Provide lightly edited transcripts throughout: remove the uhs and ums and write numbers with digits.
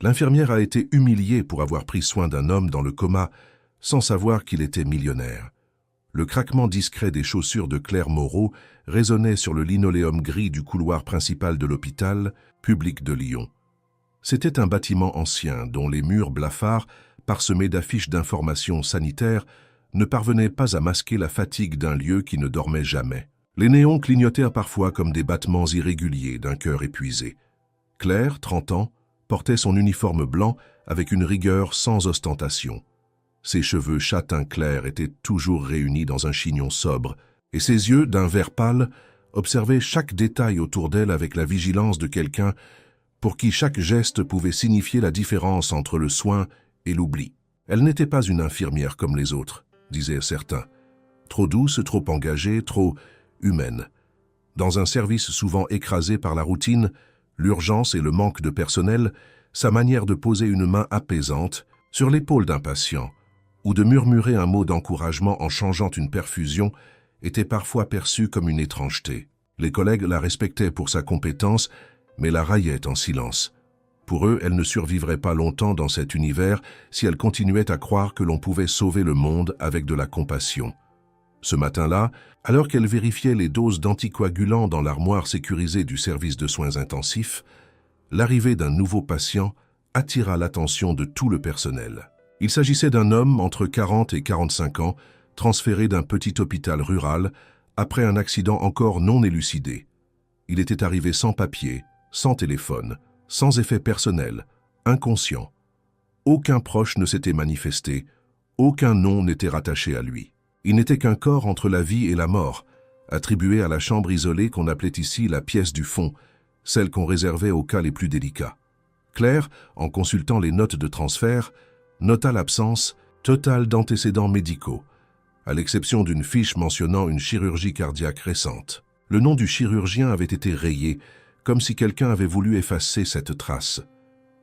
L'infirmière a été humiliée pour avoir pris soin d'un homme dans le coma sans savoir qu'il était millionnaire. Le craquement discret des chaussures de Claire Moreau résonnait sur le linoléum gris du couloir principal de l'hôpital public de Lyon. C'était un bâtiment ancien dont les murs blafards, parsemés d'affiches d'informations sanitaires, ne parvenaient pas à masquer la fatigue d'un lieu qui ne dormait jamais. Les néons clignotèrent parfois comme des battements irréguliers d'un cœur épuisé. Claire, 30 ans, portait son uniforme blanc avec une rigueur sans ostentation. Ses cheveux châtain clair étaient toujours réunis dans un chignon sobre, et ses yeux, d'un vert pâle, observaient chaque détail autour d'elle avec la vigilance de quelqu'un pour qui chaque geste pouvait signifier la différence entre le soin et l'oubli. Elle n'était pas une infirmière comme les autres, disaient certains. Trop douce, trop engagée, trop humaine. Dans un service souvent écrasé par la routine, l'urgence et le manque de personnel, sa manière de poser une main apaisante sur l'épaule d'un patient ou de murmurer un mot d'encouragement en changeant une perfusion était parfois perçue comme une étrangeté. Les collègues la respectaient pour sa compétence, mais la raillaient en silence. Pour eux, elle ne survivrait pas longtemps dans cet univers si elle continuait à croire que l'on pouvait sauver le monde avec de la compassion. Ce matin-là, alors qu'elle vérifiait les doses d'anticoagulants dans l'armoire sécurisée du service de soins intensifs, l'arrivée d'un nouveau patient attira l'attention de tout le personnel. Il s'agissait d'un homme entre 40 et 45 ans, transféré d'un petit hôpital rural après un accident encore non élucidé. Il était arrivé sans papier, sans téléphone, sans effet personnel, inconscient. Aucun proche ne s'était manifesté, aucun nom n'était rattaché à lui. Il n'était qu'un corps entre la vie et la mort, attribué à la chambre isolée qu'on appelait ici la pièce du fond, celle qu'on réservait aux cas les plus délicats. Claire, en consultant les notes de transfert, nota l'absence totale d'antécédents médicaux, à l'exception d'une fiche mentionnant une chirurgie cardiaque récente. Le nom du chirurgien avait été rayé, comme si quelqu'un avait voulu effacer cette trace.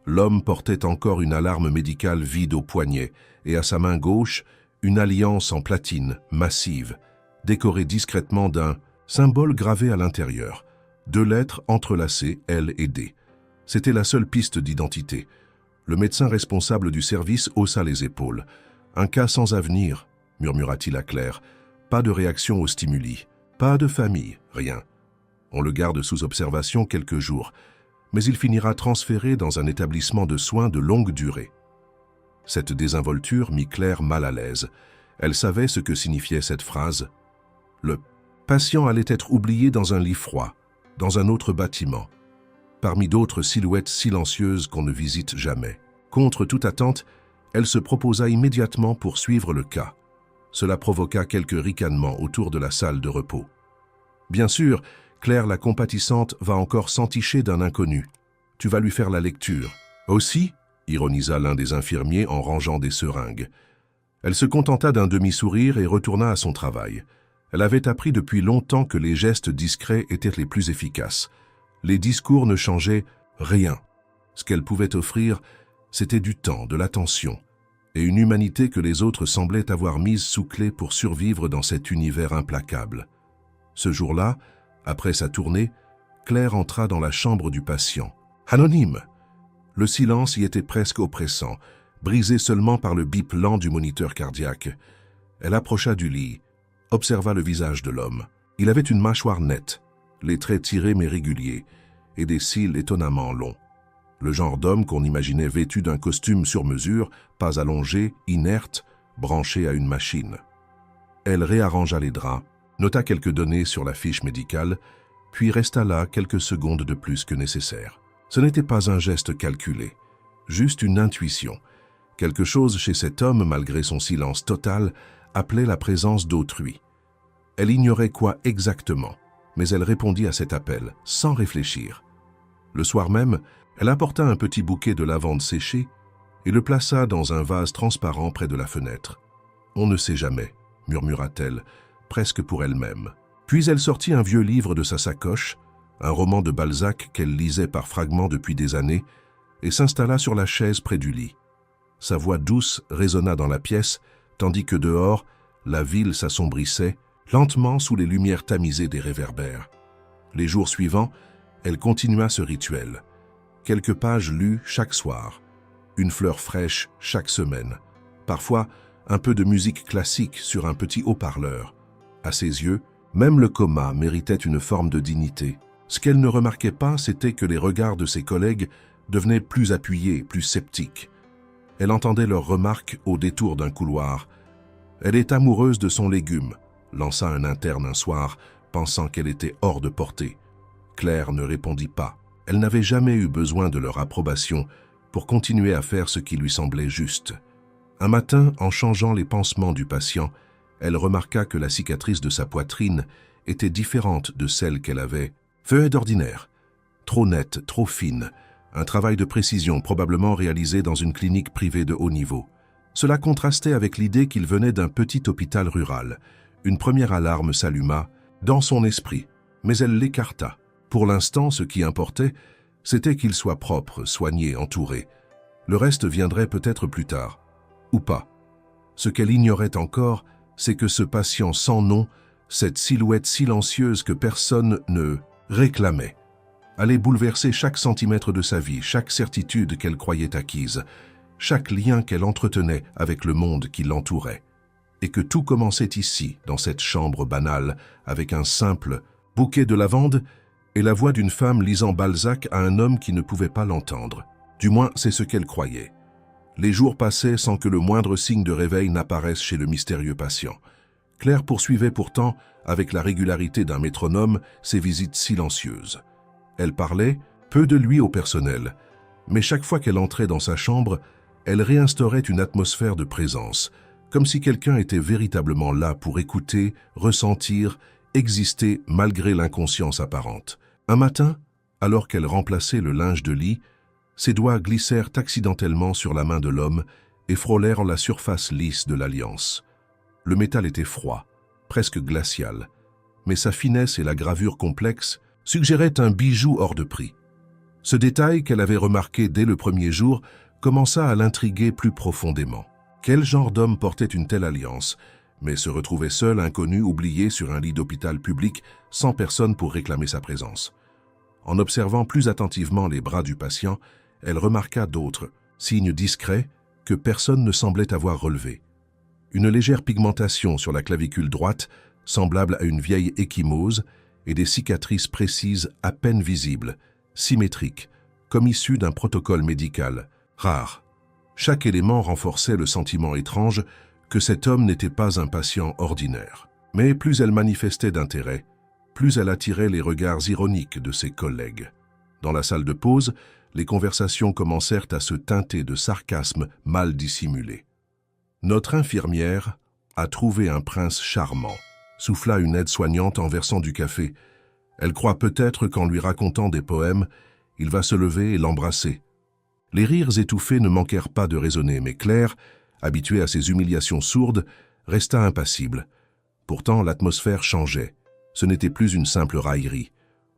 L'homme portait encore une alarme médicale vide au poignet et à sa main gauche, une alliance en platine, massive, décorée discrètement d'un symbole gravé à l'intérieur, 2 lettres entrelacées, L et D. C'était la seule piste d'identité. Le médecin responsable du service haussa les épaules. « Un cas sans avenir », murmura-t-il à Claire. « Pas de réaction aux stimuli, pas de famille, rien. On le garde sous observation quelques jours, mais il finira transféré dans un établissement de soins de longue durée. » Cette désinvolture mit Claire mal à l'aise. Elle savait ce que signifiait cette phrase. Le patient allait être oublié dans un lit froid, dans un autre bâtiment, parmi d'autres silhouettes silencieuses qu'on ne visite jamais. Contre toute attente, elle se proposa immédiatement pour suivre le cas. Cela provoqua quelques ricanements autour de la salle de repos. Bien sûr, Claire la compatissante va encore s'enticher d'un inconnu. Tu vas lui faire la lecture. Aussi, ironisa l'un des infirmiers en rangeant des seringues. Elle se contenta d'un demi-sourire et retourna à son travail. Elle avait appris depuis longtemps que les gestes discrets étaient les plus efficaces. Les discours ne changeaient rien. Ce qu'elle pouvait offrir, c'était du temps, de l'attention, et une humanité que les autres semblaient avoir mise sous clé pour survivre dans cet univers implacable. Ce jour-là, après sa tournée, Claire entra dans la chambre du patient. Anonyme! Le silence y était presque oppressant, brisé seulement par le bip lent du moniteur cardiaque. Elle approcha du lit, observa le visage de l'homme. Il avait une mâchoire nette, les traits tirés mais réguliers, et des cils étonnamment longs. Le genre d'homme qu'on imaginait vêtu d'un costume sur mesure, pas allongé, inerte, branché à une machine. Elle réarrangea les draps, nota quelques données sur la fiche médicale, puis resta là quelques secondes de plus que nécessaire. Ce n'était pas un geste calculé, juste une intuition. Quelque chose chez cet homme, malgré son silence total, appelait la présence d'autrui. Elle ignorait quoi exactement, mais elle répondit à cet appel, sans réfléchir. Le soir même, elle apporta un petit bouquet de lavande séchée et le plaça dans un vase transparent près de la fenêtre. « On ne sait jamais », murmura-t-elle, presque pour elle-même. Puis elle sortit un vieux livre de sa sacoche, un roman de Balzac qu'elle lisait par fragments depuis des années, et s'installa sur la chaise près du lit. Sa voix douce résonna dans la pièce, tandis que dehors, la ville s'assombrissait, lentement sous les lumières tamisées des réverbères. Les jours suivants, elle continua ce rituel. Quelques pages lues chaque soir, une fleur fraîche chaque semaine. Parfois, un peu de musique classique sur un petit haut-parleur. À ses yeux, même le coma méritait une forme de dignité. Ce qu'elle ne remarquait pas, c'était que les regards de ses collègues devenaient plus appuyés, plus sceptiques. Elle entendait leurs remarques au détour d'un couloir. « Elle est amoureuse de son légume », lança un interne un soir, pensant qu'elle était hors de portée. Claire ne répondit pas. Elle n'avait jamais eu besoin de leur approbation pour continuer à faire ce qui lui semblait juste. Un matin, en changeant les pansements du patient, elle remarqua que la cicatrice de sa poitrine était différente de celle qu'elle avait. Feuille d'ordinaire, trop nette, trop fine, un travail de précision probablement réalisé dans une clinique privée de haut niveau. Cela contrastait avec l'idée qu'il venait d'un petit hôpital rural. Une première alarme s'alluma dans son esprit, mais elle l'écarta. Pour l'instant, ce qui importait, c'était qu'il soit propre, soigné, entouré. Le reste viendrait peut-être plus tard, ou pas. Ce qu'elle ignorait encore, c'est que ce patient sans nom, cette silhouette silencieuse que personne ne réclamait, allait bouleverser chaque centimètre de sa vie, chaque certitude qu'elle croyait acquise, chaque lien qu'elle entretenait avec le monde qui l'entourait. Et que tout commençait ici, dans cette chambre banale, avec un simple bouquet de lavande et la voix d'une femme lisant Balzac à un homme qui ne pouvait pas l'entendre. Du moins, c'est ce qu'elle croyait. Les jours passaient sans que le moindre signe de réveil n'apparaisse chez le mystérieux patient. Claire poursuivait pourtant, avec la régularité d'un métronome, ses visites silencieuses. Elle parlait peu de lui au personnel, mais chaque fois qu'elle entrait dans sa chambre, elle réinstaurait une atmosphère de présence, comme si quelqu'un était véritablement là pour écouter, ressentir, exister malgré l'inconscience apparente. Un matin, alors qu'elle remplaçait le linge de lit, ses doigts glissèrent accidentellement sur la main de l'homme et frôlèrent la surface lisse de l'alliance. Le métal était froid, presque glacial, mais sa finesse et la gravure complexe suggéraient un bijou hors de prix. Ce détail qu'elle avait remarqué dès le premier jour commença à l'intriguer plus profondément. Quel genre d'homme portait une telle alliance, mais se retrouvait seul, inconnu, oublié sur un lit d'hôpital public, sans personne pour réclamer sa présence. En observant plus attentivement les bras du patient, elle remarqua d'autres, signes discrets, que personne ne semblait avoir relevés. Une légère pigmentation sur la clavicule droite, semblable à une vieille ecchymose, et des cicatrices précises à peine visibles, symétriques, comme issues d'un protocole médical, rare. Chaque élément renforçait le sentiment étrange que cet homme n'était pas un patient ordinaire. Mais plus elle manifestait d'intérêt, plus elle attirait les regards ironiques de ses collègues. Dans la salle de pause, les conversations commencèrent à se teinter de sarcasme mal dissimulé. « Notre infirmière a trouvé un prince charmant », souffla une aide-soignante en versant du café. « Elle croit peut-être qu'en lui racontant des poèmes, il va se lever et l'embrasser. » Les rires étouffés ne manquèrent pas de résonner, mais Claire, habituée à ces humiliations sourdes, resta impassible. Pourtant, l'atmosphère changeait. Ce n'était plus une simple raillerie.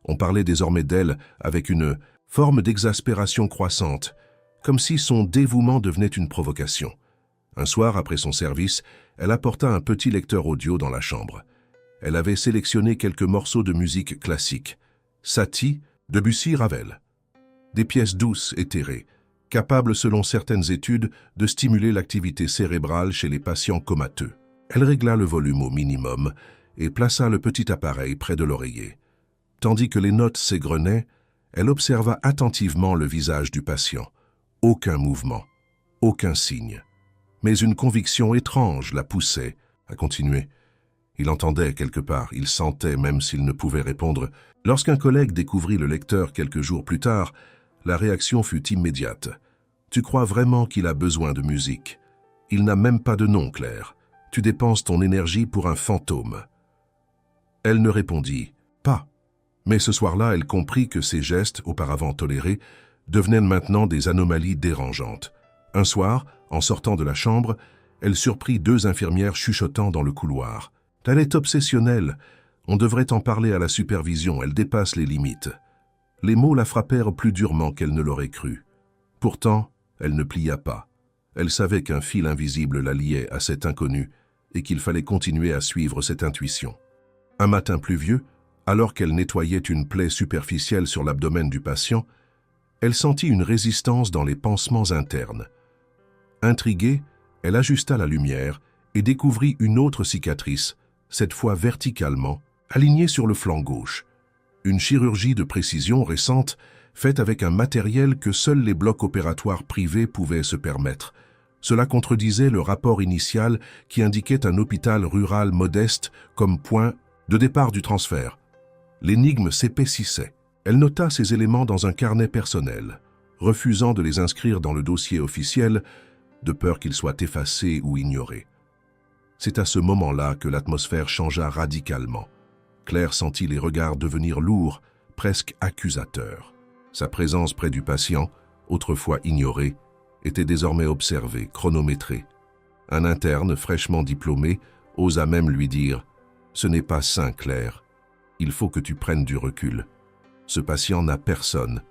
On parlait désormais d'elle avec une forme d'exaspération croissante, comme si son dévouement devenait une provocation. Un soir, après son service, elle apporta un petit lecteur audio dans la chambre. Elle avait sélectionné quelques morceaux de musique classique. Satie, Debussy, Ravel. Des pièces douces, éthérées, capables selon certaines études de stimuler l'activité cérébrale chez les patients comateux. Elle régla le volume au minimum et plaça le petit appareil près de l'oreiller. Tandis que les notes s'égrenaient, elle observa attentivement le visage du patient. Aucun mouvement, aucun signe. Mais une conviction étrange la poussait à continuer. Il entendait quelque part, il sentait même s'il ne pouvait répondre. Lorsqu'un collègue découvrit le lecteur quelques jours plus tard, la réaction fut immédiate. « Tu crois vraiment qu'il a besoin de musique? Il n'a même pas de nom, Claire. Tu dépenses ton énergie pour un fantôme. » Elle ne répondit pas. Mais ce soir-là, elle comprit que ses gestes, auparavant tolérés, devenaient maintenant des anomalies dérangeantes. Un soir, en sortant de la chambre, elle surprit deux infirmières chuchotant dans le couloir. « Elle est obsessionnelle. On devrait en parler à la supervision, elle dépasse les limites. » Les mots la frappèrent plus durement qu'elle ne l'aurait cru. Pourtant, elle ne plia pas. Elle savait qu'un fil invisible la liait à cet inconnu et qu'il fallait continuer à suivre cette intuition. Un matin pluvieux, alors qu'elle nettoyait une plaie superficielle sur l'abdomen du patient, elle sentit une résistance dans les pansements internes, Intriguée, elle ajusta la lumière et découvrit une autre cicatrice, cette fois verticalement, alignée sur le flanc gauche. Une chirurgie de précision récente, faite avec un matériel que seuls les blocs opératoires privés pouvaient se permettre. Cela contredisait le rapport initial qui indiquait un hôpital rural modeste comme point de départ du transfert. L'énigme s'épaississait. Elle nota ces éléments dans un carnet personnel, refusant de les inscrire dans le dossier officiel, de peur qu'ils soient effacés ou ignorés. C'est à ce moment-là que l'atmosphère changea radicalement. Claire sentit les regards devenir lourds, presque accusateurs. Sa présence près du patient, autrefois ignorée, était désormais observée, chronométrée. Un interne, fraîchement diplômé, osa même lui dire « Ce n'est pas sain, Claire. Il faut que tu prennes du recul. Ce patient n'a personne.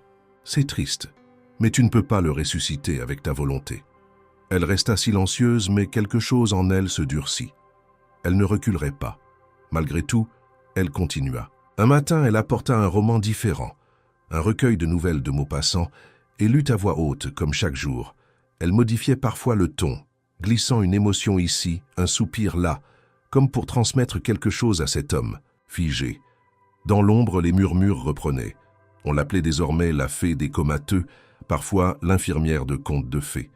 C'est triste, mais tu ne peux pas le ressusciter avec ta volonté. » Elle resta silencieuse, mais quelque chose en elle se durcit. Elle ne reculerait pas. Malgré tout, elle continua. Un matin, elle apporta un roman différent, un recueil de nouvelles de Maupassant, et lut à voix haute, comme chaque jour. Elle modifiait parfois le ton, glissant une émotion ici, un soupir là, comme pour transmettre quelque chose à cet homme, figé. Dans l'ombre, les murmures reprenaient. On l'appelait désormais la fée des comateux, parfois l'infirmière de contes de fées.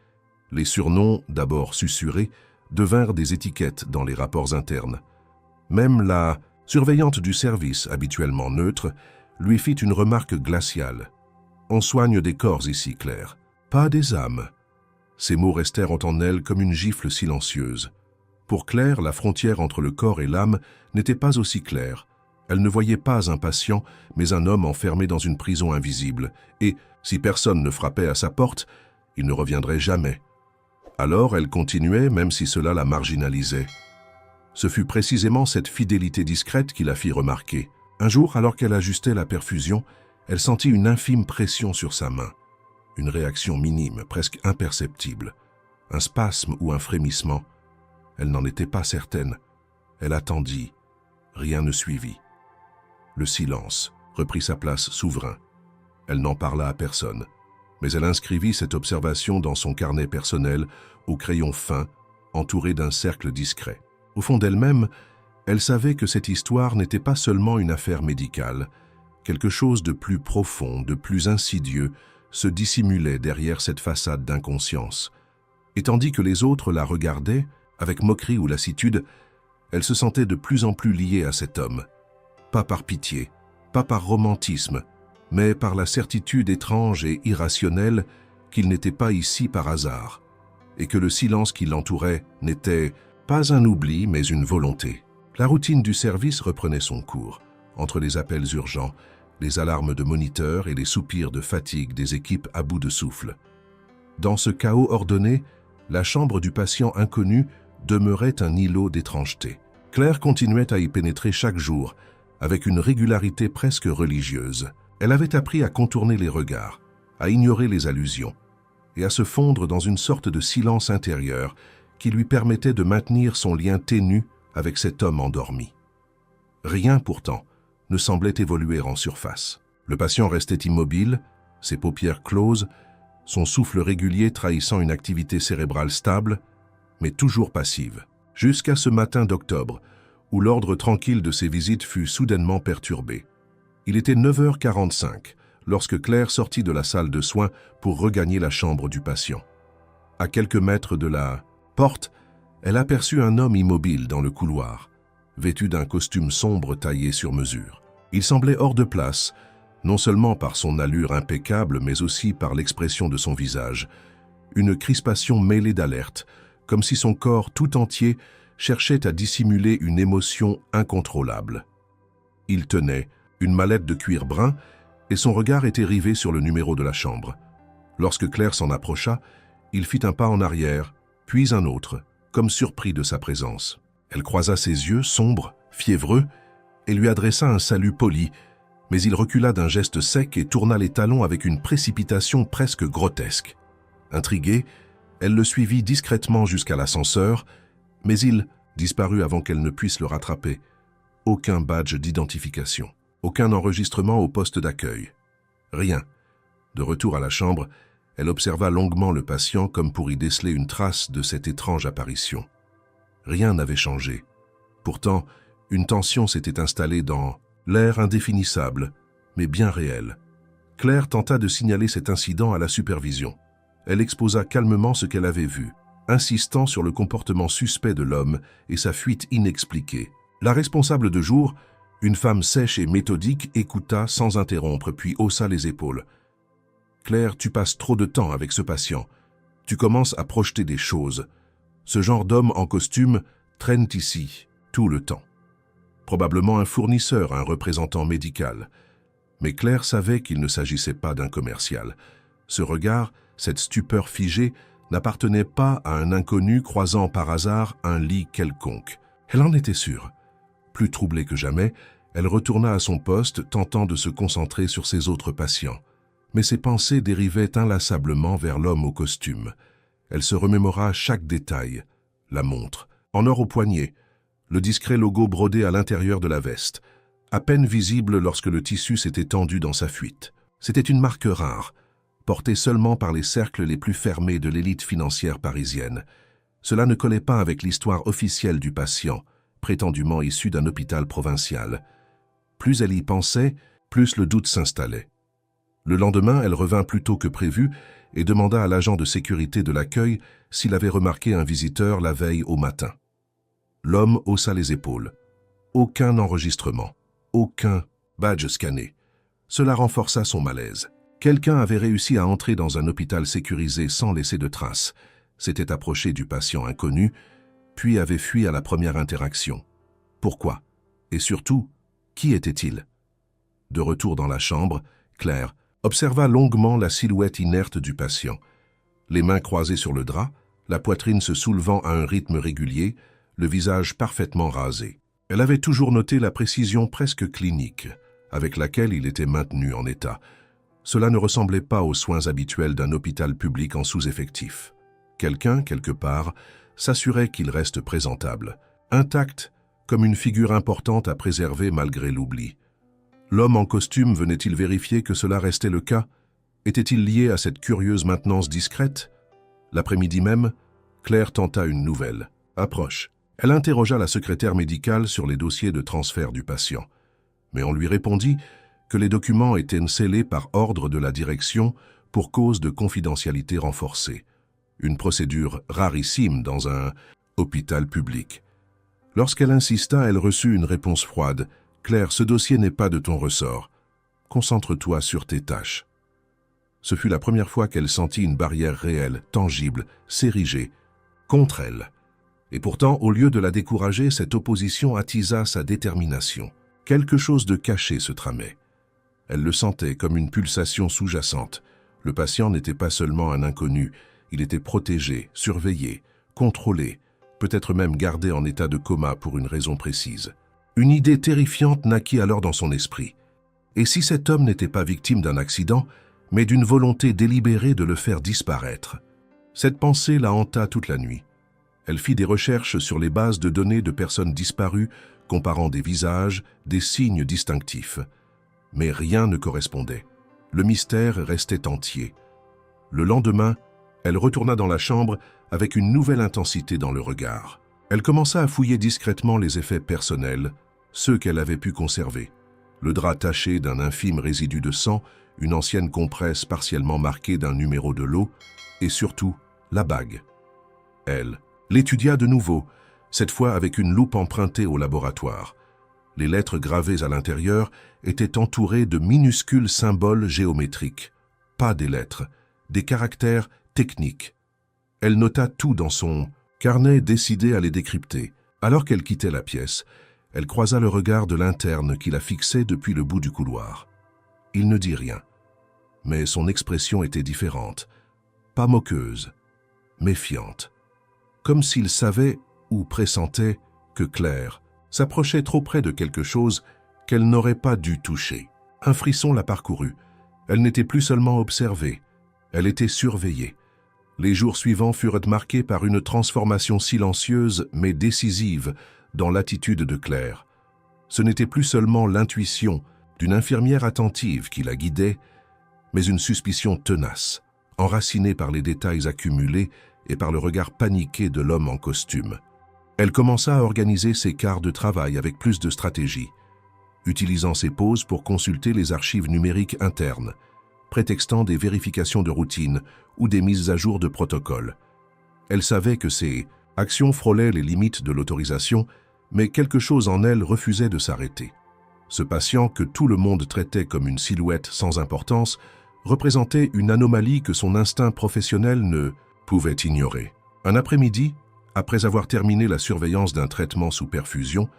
Les surnoms, d'abord susurrés, devinrent des étiquettes dans les rapports internes. Même la surveillante du service, habituellement neutre, lui fit une remarque glaciale. « On soigne des corps ici, Claire, pas des âmes. » Ces mots restèrent en elle comme une gifle silencieuse. Pour Claire, la frontière entre le corps et l'âme n'était pas aussi claire. Elle ne voyait pas un patient, mais un homme enfermé dans une prison invisible. Et, si personne ne frappait à sa porte, il ne reviendrait jamais. Alors elle continuait, même si cela la marginalisait. Ce fut précisément cette fidélité discrète qui la fit remarquer. Un jour, alors qu'elle ajustait la perfusion, elle sentit une infime pression sur sa main. Une réaction minime, presque imperceptible. Un spasme ou un frémissement. Elle n'en était pas certaine. Elle attendit. Rien ne suivit. Le silence reprit sa place souverain. Elle n'en parla à personne, mais elle inscrivit cette observation dans son carnet personnel au crayon fin, entouré d'un cercle discret. Au fond d'elle-même, elle savait que cette histoire n'était pas seulement une affaire médicale. Quelque chose de plus profond, de plus insidieux, se dissimulait derrière cette façade d'inconscience. Et tandis que les autres la regardaient, avec moquerie ou lassitude, elle se sentait de plus en plus liée à cet homme. Pas par pitié, pas par romantisme, mais par la certitude étrange et irrationnelle qu'il n'était pas ici par hasard, et que le silence qui l'entourait n'était pas un oubli, mais une volonté. La routine du service reprenait son cours, entre les appels urgents, les alarmes de moniteurs et les soupirs de fatigue des équipes à bout de souffle. Dans ce chaos ordonné, la chambre du patient inconnu demeurait un îlot d'étrangeté. Claire continuait à y pénétrer chaque jour, avec une régularité presque religieuse. Elle avait appris à contourner les regards, à ignorer les allusions, et à se fondre dans une sorte de silence intérieur qui lui permettait de maintenir son lien ténu avec cet homme endormi. Rien, pourtant, ne semblait évoluer en surface. Le patient restait immobile, ses paupières closes, son souffle régulier trahissant une activité cérébrale stable, mais toujours passive. Jusqu'à ce matin d'octobre, où l'ordre tranquille de ses visites fut soudainement perturbé. Il était 9h45 lorsque Claire sortit de la salle de soins pour regagner la chambre du patient. À quelques mètres de la porte, elle aperçut un homme immobile dans le couloir, vêtu d'un costume sombre taillé sur mesure. Il semblait hors de place, non seulement par son allure impeccable, mais aussi par l'expression de son visage. Une crispation mêlée d'alerte, comme si son corps tout entier cherchait à dissimuler une émotion incontrôlable. Il tenait une mallette de cuir brun et son regard était rivé sur le numéro de la chambre. Lorsque Claire s'en approcha, il fit un pas en arrière, puis un autre, comme surpris de sa présence. Elle croisa ses yeux, sombres, fiévreux, et lui adressa un salut poli, mais il recula d'un geste sec et tourna les talons avec une précipitation presque grotesque. Intriguée, elle le suivit discrètement jusqu'à l'ascenseur, mais il disparut avant qu'elle ne puisse le rattraper. Aucun badge d'identification, aucun enregistrement au poste d'accueil. Rien. De retour à la chambre, Elle observa longuement le patient comme pour y déceler une trace de cette étrange apparition. Rien n'avait changé. Pourtant, une tension s'était installée dans l'air indéfinissable, mais bien réel. Claire tenta de signaler cet incident à la supervision. Elle exposa calmement ce qu'elle avait vu, insistant sur le comportement suspect de l'homme et sa fuite inexpliquée. La responsable de jour, une femme sèche et méthodique, écouta sans interrompre, puis haussa les épaules. « Claire, tu passes trop de temps avec ce patient. Tu commences à projeter des choses. Ce genre d'homme en costume traîne ici, tout le temps. Probablement un fournisseur, un représentant médical. » Mais Claire savait qu'il ne s'agissait pas d'un commercial. Ce regard, cette stupeur figée, n'appartenait pas à un inconnu croisant par hasard un lit quelconque. Elle en était sûre. Plus troublée que jamais, elle retourna à son poste, tentant de se concentrer sur ses autres patients. Mais ses pensées dérivaient inlassablement vers l'homme au costume. Elle se remémora chaque détail. La montre, en or au poignet, le discret logo brodé à l'intérieur de la veste, à peine visible lorsque le tissu s'était tendu dans sa fuite. C'était une marque rare, portée seulement par les cercles les plus fermés de l'élite financière parisienne. Cela ne collait pas avec l'histoire officielle du patient, prétendument issu d'un hôpital provincial. Plus elle y pensait, plus le doute s'installait. Le lendemain, elle revint plus tôt que prévu et demanda à l'agent de sécurité de l'accueil s'il avait remarqué un visiteur la veille au matin. L'homme haussa les épaules. Aucun enregistrement, aucun badge scanné. Cela renforça son malaise. Quelqu'un avait réussi à entrer dans un hôpital sécurisé sans laisser de traces, s'était approché du patient inconnu, puis avait fui à la première interaction. Pourquoi? Et surtout, qui était-il? De retour dans la chambre, Claire observa longuement la silhouette inerte du patient. Les mains croisées sur le drap, la poitrine se soulevant à un rythme régulier, le visage parfaitement rasé. Elle avait toujours noté la précision presque clinique avec laquelle il était maintenu en état. Cela ne ressemblait pas aux soins habituels d'un hôpital public en sous-effectif. Quelqu'un, quelque part, s'assurait qu'il reste présentable, intact comme une figure importante à préserver malgré l'oubli. L'homme en costume venait-il vérifier que cela restait le cas? Était-il lié à cette curieuse maintenance discrète? L'après-midi même, Claire tenta une nouvelle approche. Elle interrogea la secrétaire médicale sur les dossiers de transfert du patient. Mais on lui répondit que les documents étaient scellés par ordre de la direction pour cause de confidentialité renforcée. Une procédure rarissime dans un hôpital public. Lorsqu'elle insista, elle reçut une réponse froide. « Claire, ce dossier n'est pas de ton ressort. Concentre-toi sur tes tâches. » Ce fut la première fois qu'elle sentit une barrière réelle, tangible, s'ériger contre elle. Et pourtant, au lieu de la décourager, cette opposition attisa sa détermination. Quelque chose de caché se tramait. Elle le sentait comme une pulsation sous-jacente. Le patient n'était pas seulement un inconnu, il était protégé, surveillé, contrôlé, peut-être même gardé en état de coma pour une raison précise. Une idée terrifiante naquit alors dans son esprit. Et si cet homme n'était pas victime d'un accident, mais d'une volonté délibérée de le faire disparaître? Cette pensée la hanta toute la nuit. Elle fit des recherches sur les bases de données de personnes disparues, comparant des visages, des signes distinctifs. Mais rien ne correspondait. Le mystère restait entier. Le lendemain, elle retourna dans la chambre avec une nouvelle intensité dans le regard. Elle commença à fouiller discrètement les effets personnels, ceux qu'elle avait pu conserver. Le drap taché d'un infime résidu de sang, une ancienne compresse partiellement marquée d'un numéro de lot, et surtout, la bague. Elle l'étudia de nouveau, cette fois avec une loupe empruntée au laboratoire. Les lettres gravées à l'intérieur étaient entourées de minuscules symboles géométriques. Pas des lettres, des caractères techniques. Elle nota tout dans son carnet, décidée à les décrypter. Alors qu'elle quittait la pièce, elle croisa le regard de l'interne qui la fixait depuis le bout du couloir. Il ne dit rien, mais son expression était différente, pas moqueuse, méfiante, comme s'il savait ou pressentait que Claire s'approchait trop près de quelque chose qu'elle n'aurait pas dû toucher. Un frisson la parcourut. Elle n'était plus seulement observée, elle était surveillée. Les jours suivants furent marqués par une transformation silencieuse mais décisive dans l'attitude de Claire. Ce n'était plus seulement l'intuition d'une infirmière attentive qui la guidait, mais une suspicion tenace, enracinée par les détails accumulés et par le regard paniqué de l'homme en costume. Elle commença à organiser ses quarts de travail avec plus de stratégie, utilisant ses pauses pour consulter les archives numériques internes, prétextant des vérifications de routine ou des mises à jour de protocole. Elle savait que ces actions frôlaient les limites de l'autorisation, mais quelque chose en elle refusait de s'arrêter. Ce patient que tout le monde traitait comme une silhouette sans importance représentait une anomalie que son instinct professionnel ne pouvait ignorer. Un après-midi, après avoir terminé la surveillance d'un traitement sous perfusion,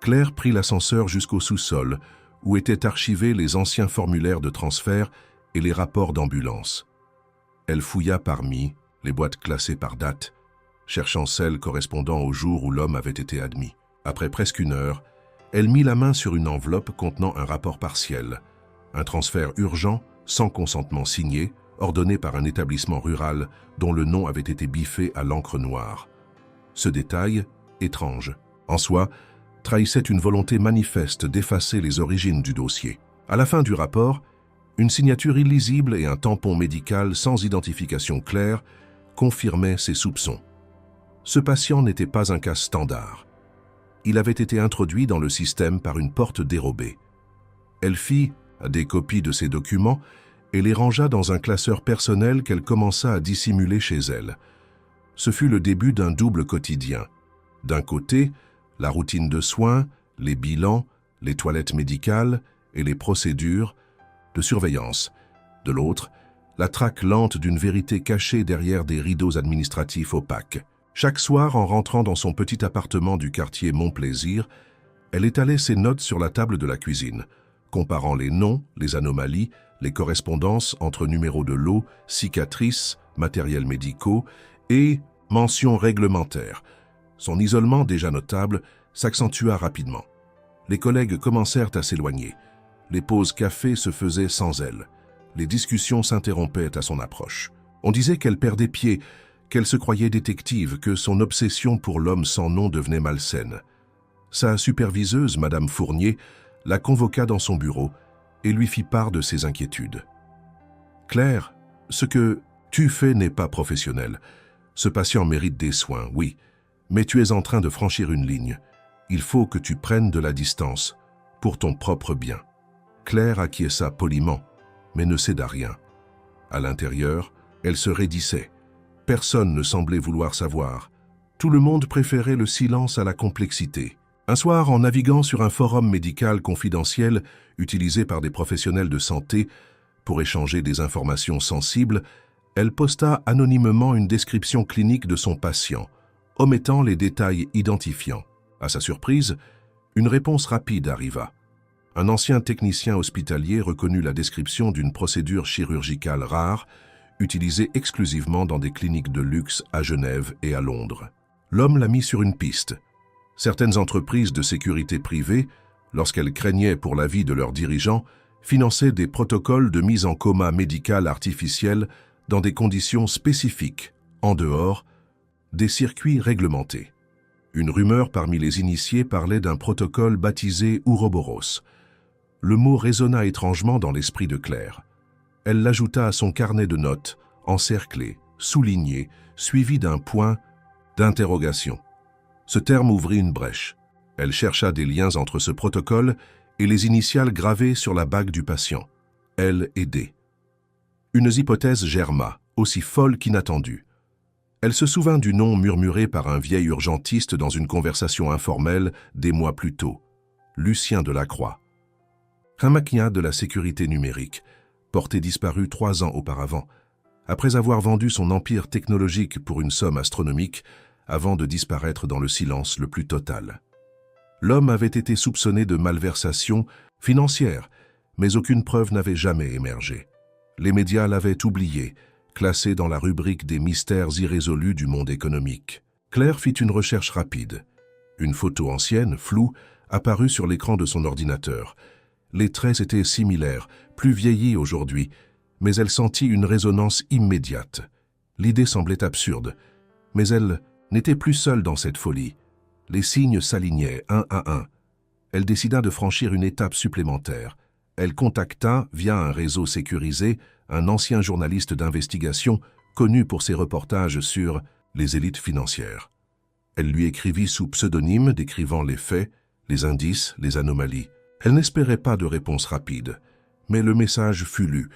Claire prit l'ascenseur jusqu'au sous-sol, où étaient archivés les anciens formulaires de transfert et les rapports d'ambulance. Elle fouilla parmi les boîtes classées par date, cherchant celles correspondant au jour où l'homme avait été admis. Après presque une heure, elle mit la main sur une enveloppe contenant un rapport partiel, un transfert urgent, sans consentement signé, ordonné par un établissement rural dont le nom avait été biffé à l'encre noire. Ce détail, étrange, en soi, trahissait une volonté manifeste d'effacer les origines du dossier. À la fin du rapport, une signature illisible et un tampon médical sans identification claire confirmaient ses soupçons. Ce patient n'était pas un cas standard. Il avait été introduit dans le système par une porte dérobée. Elle fit des copies de ces documents et les rangea dans un classeur personnel qu'elle commença à dissimuler chez elle. Ce fut le début d'un double quotidien. D'un côté, la routine de soins, les bilans, les toilettes médicales et les procédures de surveillance. De l'autre, la traque lente d'une vérité cachée derrière des rideaux administratifs opaques. Chaque soir, en rentrant dans son petit appartement du quartier Montplaisir, elle étalait ses notes sur la table de la cuisine, comparant les noms, les anomalies, les correspondances entre numéros de lot, cicatrices, matériels médicaux et mentions réglementaires. Son isolement, déjà notable, s'accentua rapidement. Les collègues commencèrent à s'éloigner. Les pauses café se faisaient sans elle. Les discussions s'interrompaient à son approche. On disait qu'elle perdait pied, qu'elle se croyait détective, que son obsession pour l'homme sans nom devenait malsaine. Sa superviseuse, Madame Fournier, la convoqua dans son bureau et lui fit part de ses inquiétudes. « Claire, ce que tu fais n'est pas professionnel. Ce patient mérite des soins, oui, mais tu es en train de franchir une ligne. Il faut que tu prennes de la distance, pour ton propre bien. » Claire acquiesça poliment, mais ne céda rien. À l'intérieur, elle se raidissait. Personne ne semblait vouloir savoir. Tout le monde préférait le silence à la complexité. Un soir, en naviguant sur un forum médical confidentiel utilisé par des professionnels de santé pour échanger des informations sensibles, elle posta anonymement une description clinique de son patient, omettant les détails identifiants. À sa surprise, une réponse rapide arriva. Un ancien technicien hospitalier reconnut la description d'une procédure chirurgicale rare, utilisée exclusivement dans des cliniques de luxe à Genève et à Londres. L'homme l'a mis sur une piste. Certaines entreprises de sécurité privée, lorsqu'elles craignaient pour la vie de leurs dirigeants, finançaient des protocoles de mise en coma médical artificiel dans des conditions spécifiques, en dehors des circuits réglementés. Une rumeur parmi les initiés parlait d'un protocole baptisé Ouroboros. Le mot résonna étrangement dans l'esprit de Claire. Elle l'ajouta à son carnet de notes, encerclé, souligné, suivi d'un point d'interrogation. Ce terme ouvrit une brèche. Elle chercha des liens entre ce protocole et les initiales gravées sur la bague du patient. L et D. Une hypothèse germa, aussi folle qu'inattendue. Elle se souvint du nom murmuré par un vieil urgentiste dans une conversation informelle des mois plus tôt. Lucien Delacroix. Un maquia de la sécurité numérique, porté disparu 3 ans auparavant, après avoir vendu son empire technologique pour une somme astronomique, avant de disparaître dans le silence le plus total. L'homme avait été soupçonné de malversation financière, mais aucune preuve n'avait jamais émergé. Les médias l'avaient oublié, classé dans la rubrique des mystères irrésolus du monde économique. Claire fit une recherche rapide. Une photo ancienne, floue, apparut sur l'écran de son ordinateur. Les traits étaient similaires, plus vieillis aujourd'hui, mais elle sentit une résonance immédiate. L'idée semblait absurde, mais elle n'était plus seule dans cette folie. Les signes s'alignaient un à un. Elle décida de franchir une étape supplémentaire. Elle contacta, via un réseau sécurisé, un ancien journaliste d'investigation connu pour ses reportages sur les élites financières. Elle lui écrivit sous pseudonyme décrivant les faits, les indices, les anomalies. Elle n'espérait pas de réponse rapide, mais le message fut lu,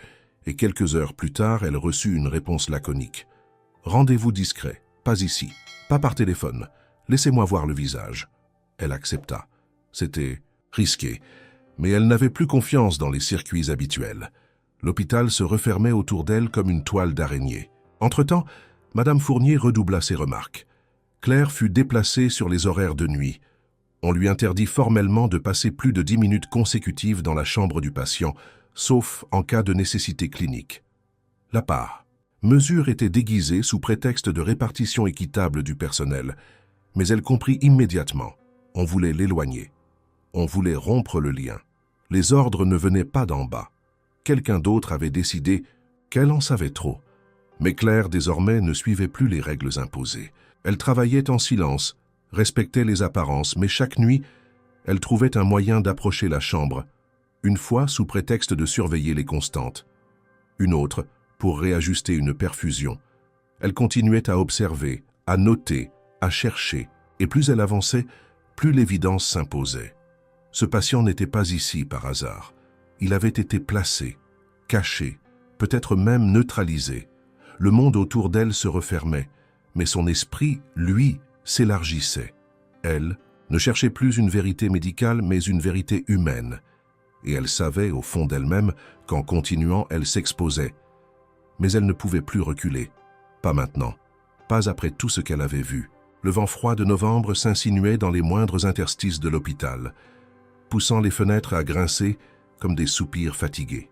et quelques heures plus tard, elle reçut une réponse laconique. « Rendez-vous discret, pas ici, pas par téléphone, laissez-moi voir le visage. » Elle accepta. C'était risqué, mais elle n'avait plus confiance dans les circuits habituels. L'hôpital se refermait autour d'elle comme une toile d'araignée. Entre-temps, Madame Fournier redoubla ses remarques. Claire fut déplacée sur les horaires de nuit. On lui interdit formellement de passer plus de 10 minutes consécutives dans la chambre du patient, sauf en cas de nécessité clinique. La part. Mesure était déguisée sous prétexte de répartition équitable du personnel, mais elle comprit immédiatement. On voulait l'éloigner. On voulait rompre le lien. Les ordres ne venaient pas d'en bas. Quelqu'un d'autre avait décidé qu'elle en savait trop. Mais Claire, désormais, ne suivait plus les règles imposées. Elle travaillait en silence, respectait les apparences, mais chaque nuit, elle trouvait un moyen d'approcher la chambre, une fois sous prétexte de surveiller les constantes, une autre pour réajuster une perfusion. Elle continuait à observer, à noter, à chercher, et plus elle avançait, plus l'évidence s'imposait. Ce patient n'était pas ici par hasard. Il avait été placé, caché, peut-être même neutralisé. Le monde autour d'elle se refermait, mais son esprit, lui, s'élargissait. Elle ne cherchait plus une vérité médicale, mais une vérité humaine. Et elle savait, au fond d'elle-même, qu'en continuant, elle s'exposait. Mais elle ne pouvait plus reculer. Pas maintenant. Pas après tout ce qu'elle avait vu. Le vent froid de novembre s'insinuait dans les moindres interstices de l'hôpital, poussant les fenêtres à grincer comme des soupirs fatigués.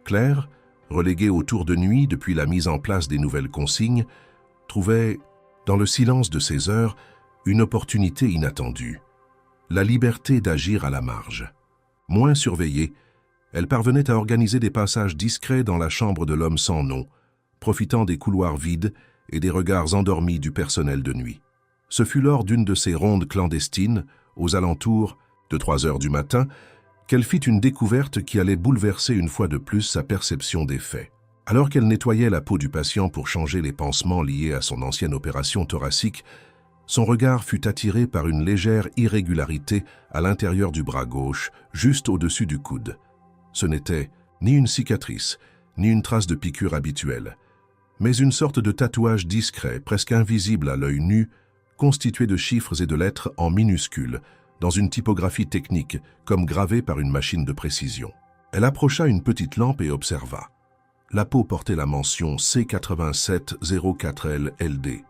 Claire, reléguée au tour de nuit depuis la mise en place des nouvelles consignes, trouvait, dans le silence de ces heures, une opportunité inattendue. La liberté d'agir à la marge. Moins surveillée, elle parvenait à organiser des passages discrets dans la chambre de l'homme sans nom, profitant des couloirs vides et des regards endormis du personnel de nuit. Ce fut lors d'une de ces rondes clandestines, aux alentours de 3 heures du matin, qu'elle fit une découverte qui allait bouleverser une fois de plus sa perception des faits. Alors qu'elle nettoyait la peau du patient pour changer les pansements liés à son ancienne opération thoracique, son regard fut attiré par une légère irrégularité à l'intérieur du bras gauche, juste au-dessus du coude. Ce n'était ni une cicatrice, ni une trace de piqûre habituelle, mais une sorte de tatouage discret, presque invisible à l'œil nu, constitué de chiffres et de lettres en minuscules, dans une typographie technique, comme gravée par une machine de précision. Elle approcha une petite lampe et observa. La peau portait la mention C8704LLD.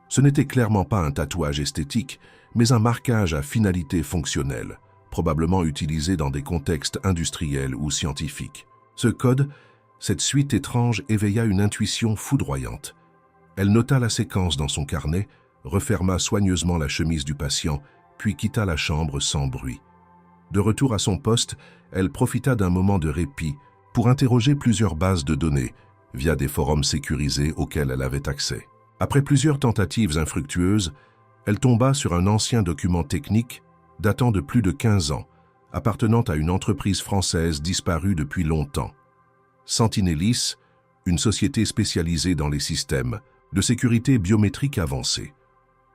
Ce n'était clairement pas un tatouage esthétique, mais un marquage à finalité fonctionnelle, probablement utilisé dans des contextes industriels ou scientifiques. Ce code, cette suite étrange éveilla une intuition foudroyante. Elle nota la séquence dans son carnet, referma soigneusement la chemise du patient, puis quitta la chambre sans bruit. De retour à son poste, elle profita d'un moment de répit pour interroger plusieurs bases de données via des forums sécurisés auxquels elle avait accès. Après plusieurs tentatives infructueuses, elle tomba sur un ancien document technique datant de plus de 15 ans, appartenant à une entreprise française disparue depuis longtemps. Sentinellis, une société spécialisée dans les systèmes de sécurité biométrique avancée.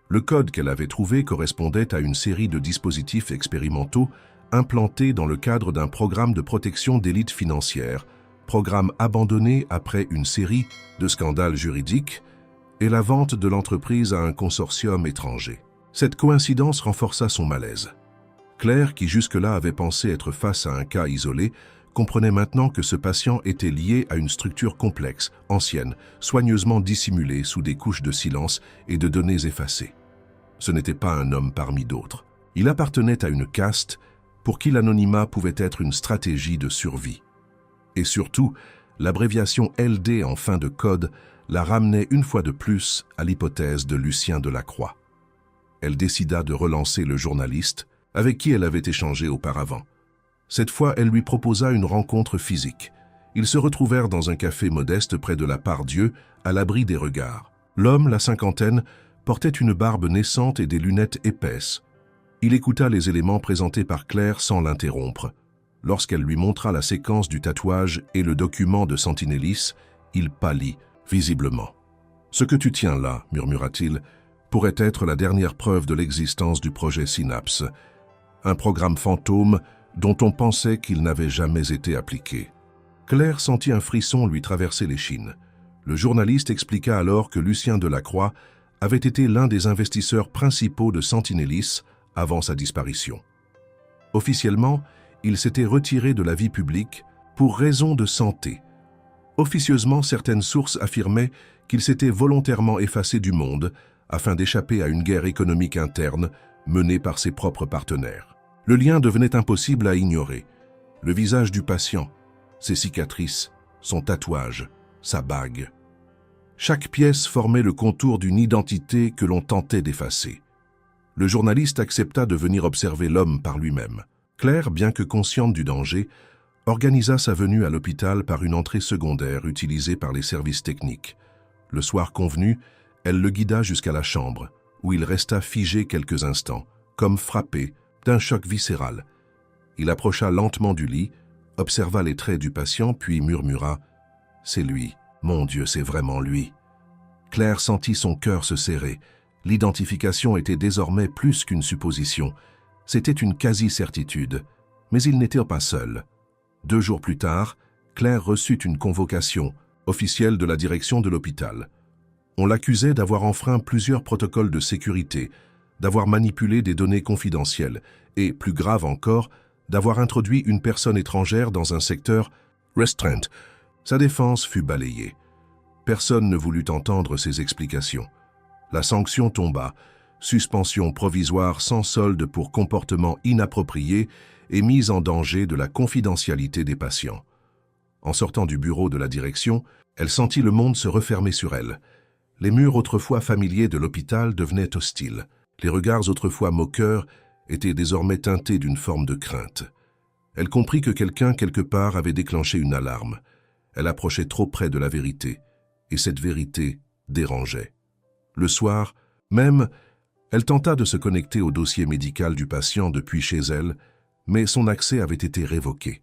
Le code qu'elle avait trouvé correspondait à une série de dispositifs expérimentaux implantés dans le cadre d'un programme de protection d'élites financières, programme abandonné après une série de scandales juridiques et la vente de l'entreprise à un consortium étranger. Cette coïncidence renforça son malaise. Claire, qui jusque-là avait pensé être face à un cas isolé, comprenait maintenant que ce patient était lié à une structure complexe, ancienne, soigneusement dissimulée sous des couches de silence et de données effacées. Ce n'était pas un homme parmi d'autres. Il appartenait à une caste pour qui l'anonymat pouvait être une stratégie de survie. Et surtout, l'abréviation LD en fin de code la ramenait une fois de plus à l'hypothèse de Lucien Delacroix. Elle décida de relancer le journaliste avec qui elle avait échangé auparavant. Cette fois, elle lui proposa une rencontre physique. Ils se retrouvèrent dans un café modeste près de la Part-Dieu, à l'abri des regards. L'homme, la cinquantaine, portait une barbe naissante et des lunettes épaisses. Il écouta les éléments présentés par Claire sans l'interrompre. Lorsqu'elle lui montra la séquence du tatouage et le document de Sentinellis, il pâlit, visiblement. « Ce que tu tiens là, murmura-t-il, pourrait être la dernière preuve de l'existence du projet Synapse, un programme fantôme dont on pensait qu'il n'avait jamais été appliqué. » Claire sentit un frisson lui traverser l'échine. Le journaliste expliqua alors que Lucien Delacroix avait été l'un des investisseurs principaux de Sentinellis avant sa disparition. Officiellement, il s'était retiré de la vie publique pour raison de santé. Officieusement, certaines sources affirmaient qu'il s'était volontairement effacé du monde afin d'échapper à une guerre économique interne menée par ses propres partenaires. Le lien devenait impossible à ignorer. Le visage du patient, ses cicatrices, son tatouage, sa bague. Chaque pièce formait le contour d'une identité que l'on tentait d'effacer. Le journaliste accepta de venir observer l'homme par lui-même. Claire, bien que consciente du danger, organisa sa venue à l'hôpital par une entrée secondaire utilisée par les services techniques. Le soir convenu, elle le guida jusqu'à la chambre, où il resta figé quelques instants, comme frappé d'un choc viscéral. Il approcha lentement du lit, observa les traits du patient, puis murmura « C'est lui, mon Dieu, c'est vraiment lui ». Claire sentit son cœur se serrer. L'identification était désormais plus qu'une supposition. C'était une quasi-certitude, mais il n'était pas seul. 2 jours plus tard, Claire reçut une convocation officielle de la direction de l'hôpital. On l'accusait d'avoir enfreint plusieurs protocoles de sécurité, d'avoir manipulé des données confidentielles et, plus grave encore, d'avoir introduit une personne étrangère dans un secteur restreint. Sa défense fut balayée. Personne ne voulut entendre ses explications. La sanction tomba, suspension provisoire sans solde pour comportement inapproprié et mise en danger de la confidentialité des patients. En sortant du bureau de la direction, elle sentit le monde se refermer sur elle. Les murs autrefois familiers de l'hôpital devenaient hostiles. Les regards autrefois moqueurs étaient désormais teintés d'une forme de crainte. Elle comprit que quelqu'un quelque part avait déclenché une alarme. Elle approchait trop près de la vérité, et cette vérité dérangeait. Le soir, même, elle tenta de se connecter au dossier médical du patient depuis chez elle, mais son accès avait été révoqué.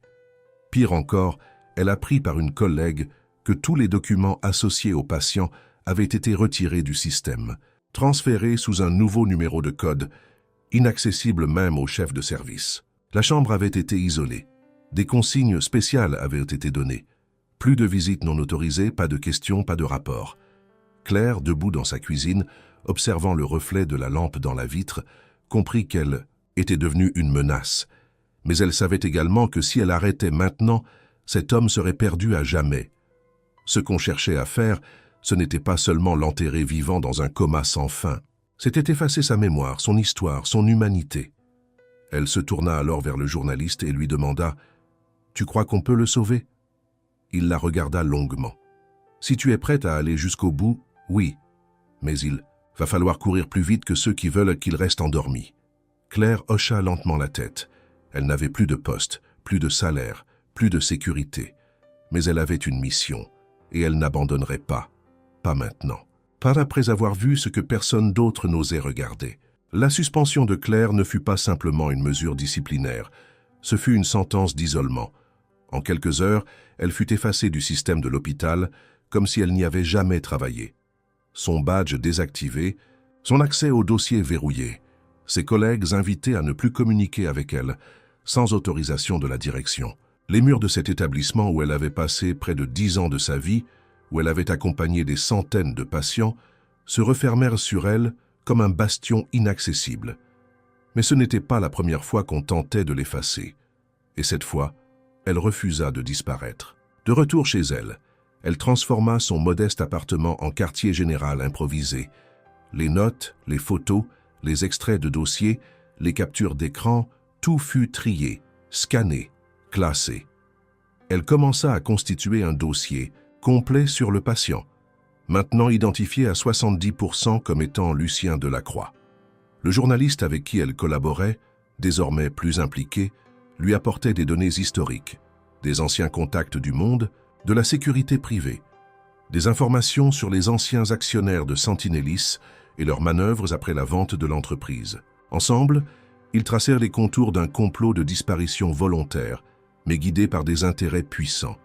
Pire encore, elle apprit par une collègue que tous les documents associés au patient avaient été retirés du système, transférés sous un nouveau numéro de code, inaccessible même au chef de service. La chambre avait été isolée. Des consignes spéciales avaient été données. Plus de visites non autorisées, pas de questions, pas de rapports. Claire, debout dans sa cuisine, observant le reflet de la lampe dans la vitre, comprit qu'elle était devenue une menace. Mais elle savait également que si elle arrêtait maintenant, cet homme serait perdu à jamais. Ce qu'on cherchait à faire, ce n'était pas seulement l'enterrer vivant dans un coma sans fin. C'était effacer sa mémoire, son histoire, son humanité. Elle se tourna alors vers le journaliste et lui demanda « Tu crois qu'on peut le sauver ?» Il la regarda longuement. « Si tu es prête à aller jusqu'au bout, oui. Mais il va falloir courir plus vite que ceux qui veulent qu'il reste endormi. » Claire hocha lentement la tête. Elle n'avait plus de poste, plus de salaire, plus de sécurité. Mais elle avait une mission, et elle n'abandonnerait pas. Pas maintenant. Pas après avoir vu ce que personne d'autre n'osait regarder. La suspension de Claire ne fut pas simplement une mesure disciplinaire. Ce fut une sentence d'isolement. En quelques heures, elle fut effacée du système de l'hôpital, comme si elle n'y avait jamais travaillé. Son badge désactivé, son accès au dossier verrouillé, ses collègues invités à ne plus communiquer avec elle, sans autorisation de la direction. Les murs de cet établissement où elle avait passé près de 10 ans de sa vie, où elle avait accompagné des centaines de patients, se refermèrent sur elle comme un bastion inaccessible. Mais ce n'était pas la première fois qu'on tentait de l'effacer. Et cette fois, elle refusa de disparaître. De retour chez elle, elle transforma son modeste appartement en quartier général improvisé. Les notes, les photos, les extraits de dossiers, les captures d'écran, tout fut trié, scanné, classé. Elle commença à constituer un dossier complet sur le patient, maintenant identifié à 70% comme étant Lucien Delacroix. Le journaliste avec qui elle collaborait, désormais plus impliqué, lui apportait des données historiques, des anciens contacts du monde, de la sécurité privée, des informations sur les anciens actionnaires de Sentinellis et leurs manœuvres après la vente de l'entreprise. Ensemble, ils tracèrent les contours d'un complot de disparition volontaire, mais guidée par des intérêts puissants.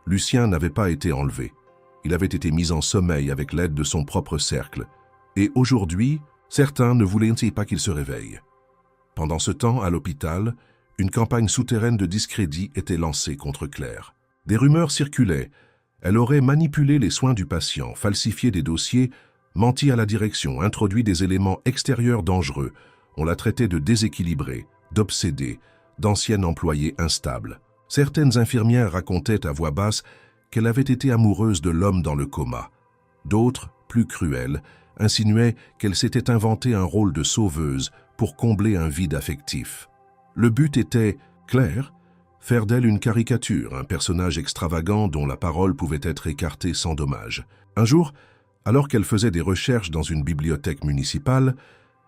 Lucien n'avait pas été enlevé. Il avait été mis en sommeil avec l'aide de son propre cercle. Et aujourd'hui, certains ne voulaient pas qu'il se réveille. Pendant ce temps, à l'hôpital, une campagne souterraine de discrédit était lancée contre Claire. Des rumeurs circulaient. Elle aurait manipulé les soins du patient, falsifié des dossiers, menti à la direction, introduit des éléments extérieurs dangereux. On la traitait de déséquilibrée, d'obsédée, d'ancienne employée instable. Certaines infirmières racontaient à voix basse qu'elle avait été amoureuse de l'homme dans le coma. D'autres, plus cruelles, insinuaient qu'elle s'était inventé un rôle de sauveuse pour combler un vide affectif. Le but était, clair, faire d'elle une caricature, un personnage extravagant dont la parole pouvait être écartée sans dommage. Un jour, alors qu'elle faisait des recherches dans une bibliothèque municipale,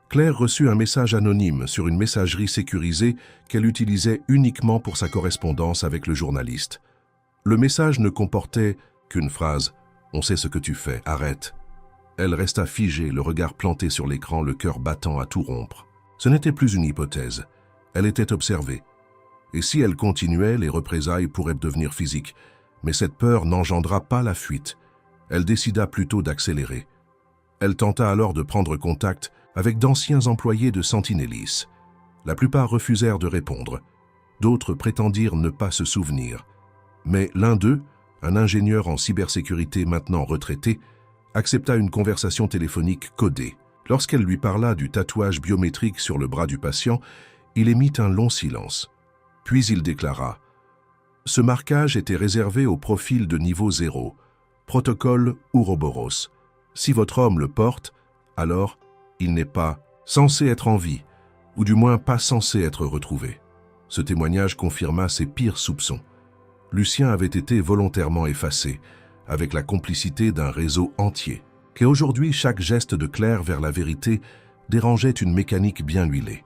Claire reçut un message anonyme sur une messagerie sécurisée qu'elle utilisait uniquement pour sa correspondance avec le journaliste. Le message ne comportait qu'une phrase « On sait ce que tu fais, arrête ». Elle resta figée, le regard planté sur l'écran, le cœur battant à tout rompre. Ce n'était plus une hypothèse. Elle était observée. Et si elle continuait, les représailles pourraient devenir physiques. Mais cette peur n'engendra pas la fuite. Elle décida plutôt d'accélérer. Elle tenta alors de prendre contact avec d'anciens employés de Sentinellis. La plupart refusèrent de répondre. D'autres prétendirent ne pas se souvenir. Mais l'un d'eux, un ingénieur en cybersécurité maintenant retraité, accepta une conversation téléphonique codée. Lorsqu'elle lui parla du tatouage biométrique sur le bras du patient, il émit un long silence. Puis il déclara « Ce marquage était réservé au profil de niveau 0, protocole Ouroboros. Si votre homme le porte, alors il n'est pas censé être en vie, ou du moins pas censé être retrouvé. » Ce témoignage confirma ses pires soupçons. Lucien avait été volontairement effacé, avec la complicité d'un réseau entier, qu'aujourd'hui chaque geste de Claire vers la vérité dérangeait une mécanique bien huilée.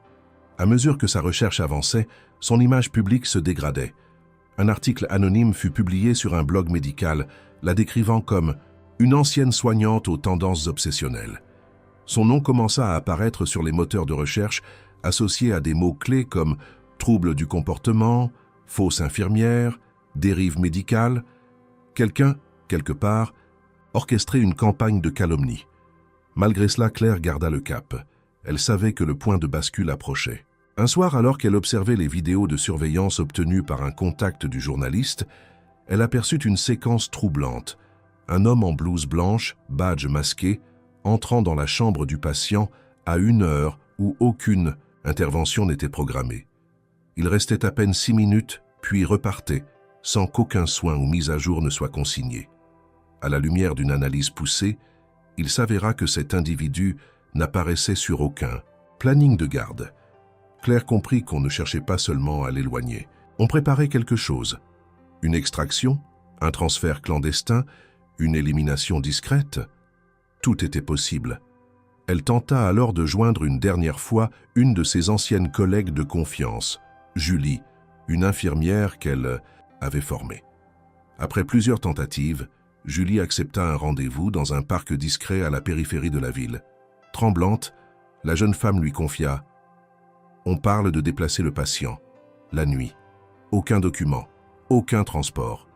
À mesure que sa recherche avançait, son image publique se dégradait. Un article anonyme fut publié sur un blog médical, la décrivant comme « une ancienne soignante aux tendances obsessionnelles ». Son nom commença à apparaître sur les moteurs de recherche, associé à des mots-clés comme « troubles du comportement »,« fausse infirmière »,« dérive médicale ». Quelqu'un, quelque part, orchestrait une campagne de calomnie. Malgré cela, Claire garda le cap. Elle savait que le point de bascule approchait. Un soir, alors qu'elle observait les vidéos de surveillance obtenues par un contact du journaliste, elle aperçut une séquence troublante. Un homme en blouse blanche, badge masqué, entrant dans la chambre du patient à une heure où aucune intervention n'était programmée. Il restait à peine 6 minutes, puis repartait, sans qu'aucun soin ou mise à jour ne soit consigné. À la lumière d'une analyse poussée, il s'avéra que cet individu n'apparaissait sur aucun planning de garde. Claire comprit qu'on ne cherchait pas seulement à l'éloigner. On préparait quelque chose. Une extraction, un transfert clandestin, une élimination discrète. Tout était possible. Elle tenta alors de joindre une dernière fois une de ses anciennes collègues de confiance, Julie, une infirmière qu'elle avait formée. Après plusieurs tentatives, Julie accepta un rendez-vous dans un parc discret à la périphérie de la ville. Tremblante, la jeune femme lui confia « On parle de déplacer le patient, la nuit. Aucun document, aucun transport.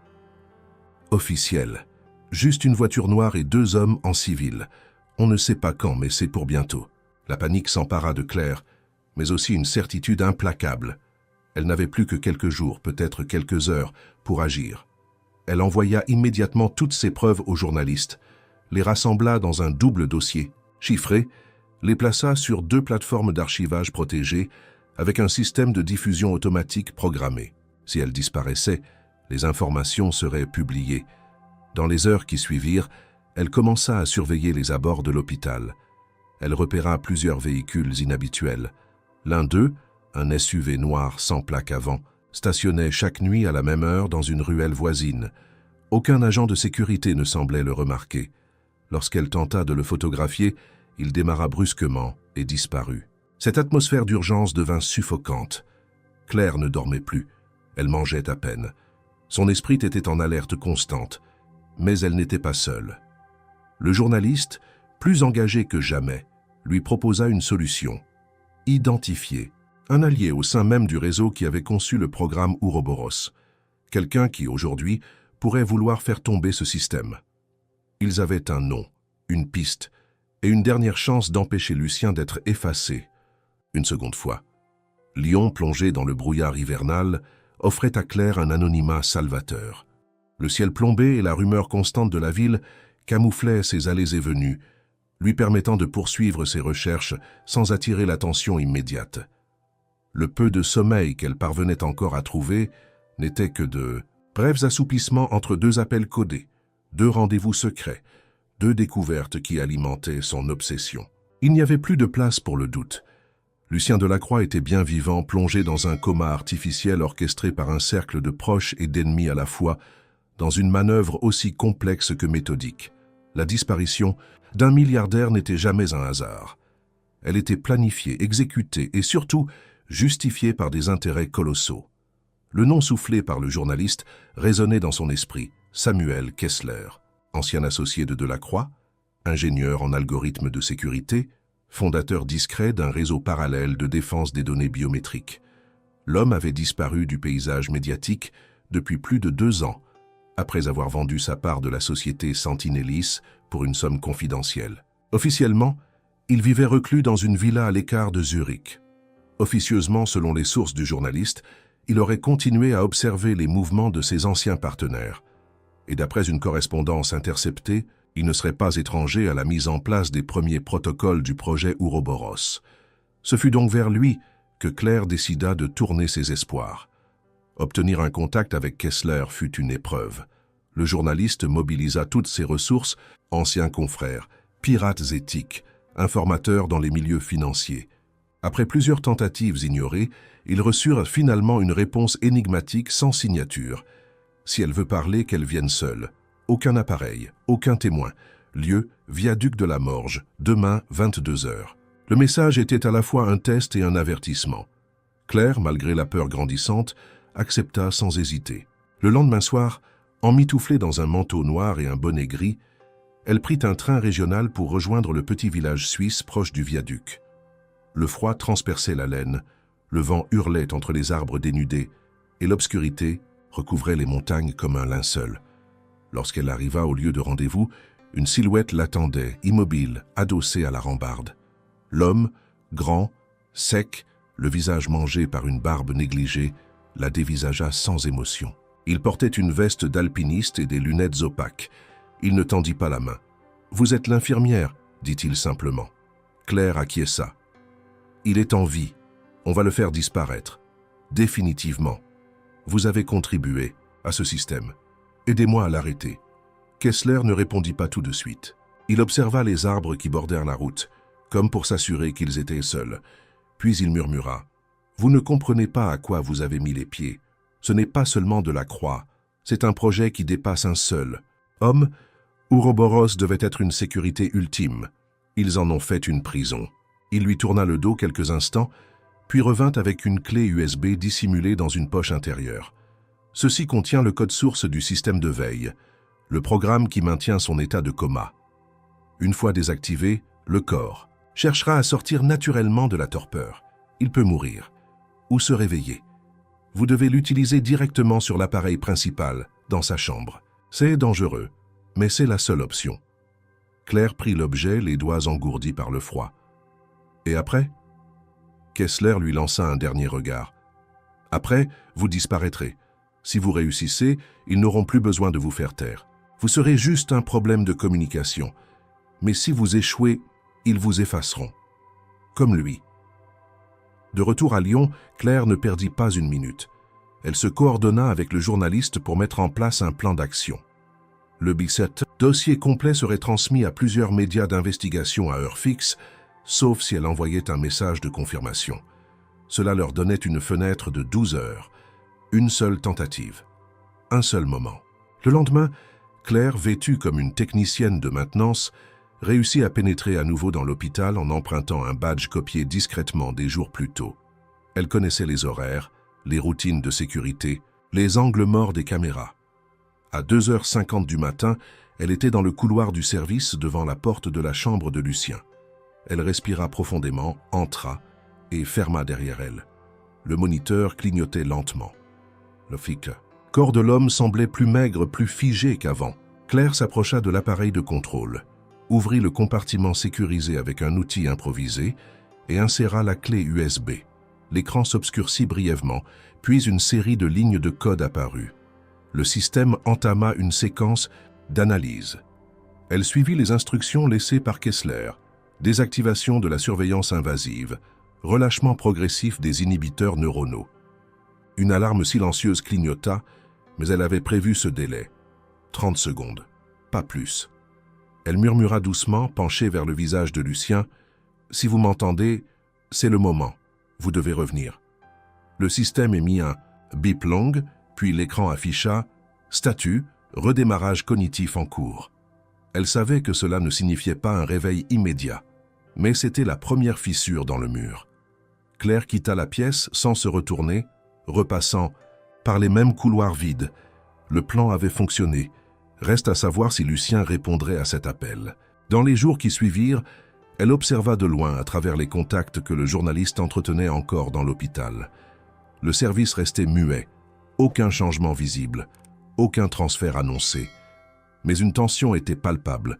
Officiel. Juste une voiture noire et 2 hommes en civil. On ne sait pas quand, mais c'est pour bientôt. » La panique s'empara de Claire, mais aussi une certitude implacable. Elle n'avait plus que quelques jours, peut-être quelques heures, pour agir. Elle envoya immédiatement toutes ses preuves aux journalistes, les rassembla dans un double dossier, chiffré, les plaça sur 2 plateformes d'archivage protégées avec un système de diffusion automatique programmé. Si elle disparaissait, les informations seraient publiées. Dans les heures qui suivirent, elle commença à surveiller les abords de l'hôpital. Elle repéra plusieurs véhicules inhabituels. L'un d'eux, un SUV noir sans plaque avant, stationnait chaque nuit à la même heure dans une ruelle voisine. Aucun agent de sécurité ne semblait le remarquer. Lorsqu'elle tenta de le photographier, il démarra brusquement et disparut. Cette atmosphère d'urgence devint suffocante. Claire ne dormait plus. Elle mangeait à peine. Son esprit était en alerte constante, mais elle n'était pas seule. Le journaliste, plus engagé que jamais, lui proposa une solution. Identifier Un allié au sein même du réseau qui avait conçu le programme Ouroboros. Quelqu'un qui, aujourd'hui, pourrait vouloir faire tomber ce système. Ils avaient un nom, une piste, et une dernière chance d'empêcher Lucien d'être effacé. Une seconde fois. Lyon, plongé dans le brouillard hivernal, offrait à Claire un anonymat salvateur. Le ciel plombé et la rumeur constante de la ville camouflaient ses allées et venues, lui permettant de poursuivre ses recherches sans attirer l'attention immédiate. Le peu de sommeil qu'elle parvenait encore à trouver n'était que de brefs assoupissements entre deux appels codés, deux rendez-vous secrets, deux découvertes qui alimentaient son obsession. Il n'y avait plus de place pour le doute. Lucien Delacroix était bien vivant, plongé dans un coma artificiel orchestré par un cercle de proches et d'ennemis à la fois, dans une manœuvre aussi complexe que méthodique. La disparition d'un milliardaire n'était jamais un hasard. Elle était planifiée, exécutée et surtout justifiée par des intérêts colossaux. Le nom soufflé par le journaliste résonnait dans son esprit, Samuel Kessler, ancien associé de Delacroix, ingénieur en algorithmes de sécurité, fondateur discret d'un réseau parallèle de défense des données biométriques. L'homme avait disparu du paysage médiatique depuis plus de 2 ans, après avoir vendu sa part de la société Sentinellis pour une somme confidentielle. Officiellement, il vivait reclus dans une villa à l'écart de Zurich. Officieusement, selon les sources du journaliste, il aurait continué à observer les mouvements de ses anciens partenaires. Et d'après une correspondance interceptée, il ne serait pas étranger à la mise en place des premiers protocoles du projet Ouroboros. Ce fut donc vers lui que Claire décida de tourner ses espoirs. Obtenir un contact avec Kessler fut une épreuve. Le journaliste mobilisa toutes ses ressources, anciens confrères, pirates éthiques, informateurs dans les milieux financiers. Après plusieurs tentatives ignorées, ils reçurent finalement une réponse énigmatique sans signature. Si elle veut parler, qu'elle vienne seule. Aucun appareil, aucun témoin. Lieu, viaduc de la Morge, demain 22 h. Le message était à la fois un test et un avertissement. Claire, malgré la peur grandissante, accepta sans hésiter. Le lendemain soir, emmitouflée dans un manteau noir et un bonnet gris, elle prit un train régional pour rejoindre le petit village suisse proche du viaduc. Le froid transperçait la laine, le vent hurlait entre les arbres dénudés, et l'obscurité recouvrait les montagnes comme un linceul. Lorsqu'elle arriva au lieu de rendez-vous, une silhouette l'attendait, immobile, adossée à la rambarde. L'homme, grand, sec, le visage mangé par une barbe négligée, la dévisagea sans émotion. Il portait une veste d'alpiniste et des lunettes opaques. Il ne tendit pas la main. « Vous êtes l'infirmière » dit-il simplement. Claire acquiesça. « Il est en vie. On va le faire disparaître. Définitivement. Vous avez contribué à ce système. Aidez-moi à l'arrêter. » Kessler ne répondit pas tout de suite. Il observa les arbres qui bordèrent la route, comme pour s'assurer qu'ils étaient seuls. Puis il murmura. « Vous ne comprenez pas à quoi vous avez mis les pieds. Ce n'est pas seulement de la croix. C'est un projet qui dépasse un seul. Homme, Ouroboros devait être une sécurité ultime. Ils en ont fait une prison. » Il lui tourna le dos quelques instants, puis revint avec une clé USB dissimulée dans une poche intérieure. Ceci contient le code source du système de veille, le programme qui maintient son état de coma. Une fois désactivé, le corps cherchera à sortir naturellement de la torpeur. Il peut mourir ou se réveiller. Vous devez l'utiliser directement sur l'appareil principal, dans sa chambre. C'est dangereux, mais c'est la seule option. Claire prit l'objet, les doigts engourdis par le froid. Et après ? Kessler lui lança un dernier regard. Après, vous disparaîtrez. Si vous réussissez, ils n'auront plus besoin de vous faire taire. Vous serez juste un problème de communication. Mais si vous échouez, ils vous effaceront. Comme lui. De retour à Lyon, Claire ne perdit pas une minute. Elle se coordonna avec le journaliste pour mettre en place un plan d'action. Le dossier complet serait transmis à plusieurs médias d'investigation à heure fixe, sauf si elle envoyait un message de confirmation. Cela leur donnait une fenêtre de 12 heures. Une seule tentative. Un seul moment. Le lendemain, Claire, vêtue comme une technicienne de maintenance, réussit à pénétrer à nouveau dans l'hôpital en empruntant un badge copié discrètement des jours plus tôt. Elle connaissait les horaires, les routines de sécurité, les angles morts des caméras. À 2h50 du matin, elle était dans le couloir du service devant la porte de la chambre de Lucien. Elle respira profondément, entra et ferma derrière elle. Le moniteur clignotait lentement. Le corps de l'homme semblait plus maigre, plus figé qu'avant. Claire s'approcha de l'appareil de contrôle, ouvrit le compartiment sécurisé avec un outil improvisé et inséra la clé USB. L'écran s'obscurcit brièvement, puis une série de lignes de code apparut. Le système entama une séquence d'analyse. Elle suivit les instructions laissées par Kessler. Désactivation de la surveillance invasive, relâchement progressif des inhibiteurs neuronaux. Une alarme silencieuse clignota, mais elle avait prévu ce délai. 30 secondes, pas plus. Elle murmura doucement, penchée vers le visage de Lucien. « Si vous m'entendez, c'est le moment. Vous devez revenir. » Le système émit un bip long, puis l'écran afficha « Statut, redémarrage cognitif en cours ». Elle savait que cela ne signifiait pas un réveil immédiat, mais c'était la première fissure dans le mur. Claire quitta la pièce sans se retourner, repassant par les mêmes couloirs vides. Le plan avait fonctionné. Reste à savoir si Lucien répondrait à cet appel. Dans les jours qui suivirent, elle observa de loin à travers les contacts que le journaliste entretenait encore dans l'hôpital. Le service restait muet, aucun changement visible, aucun transfert annoncé. Mais une tension était palpable.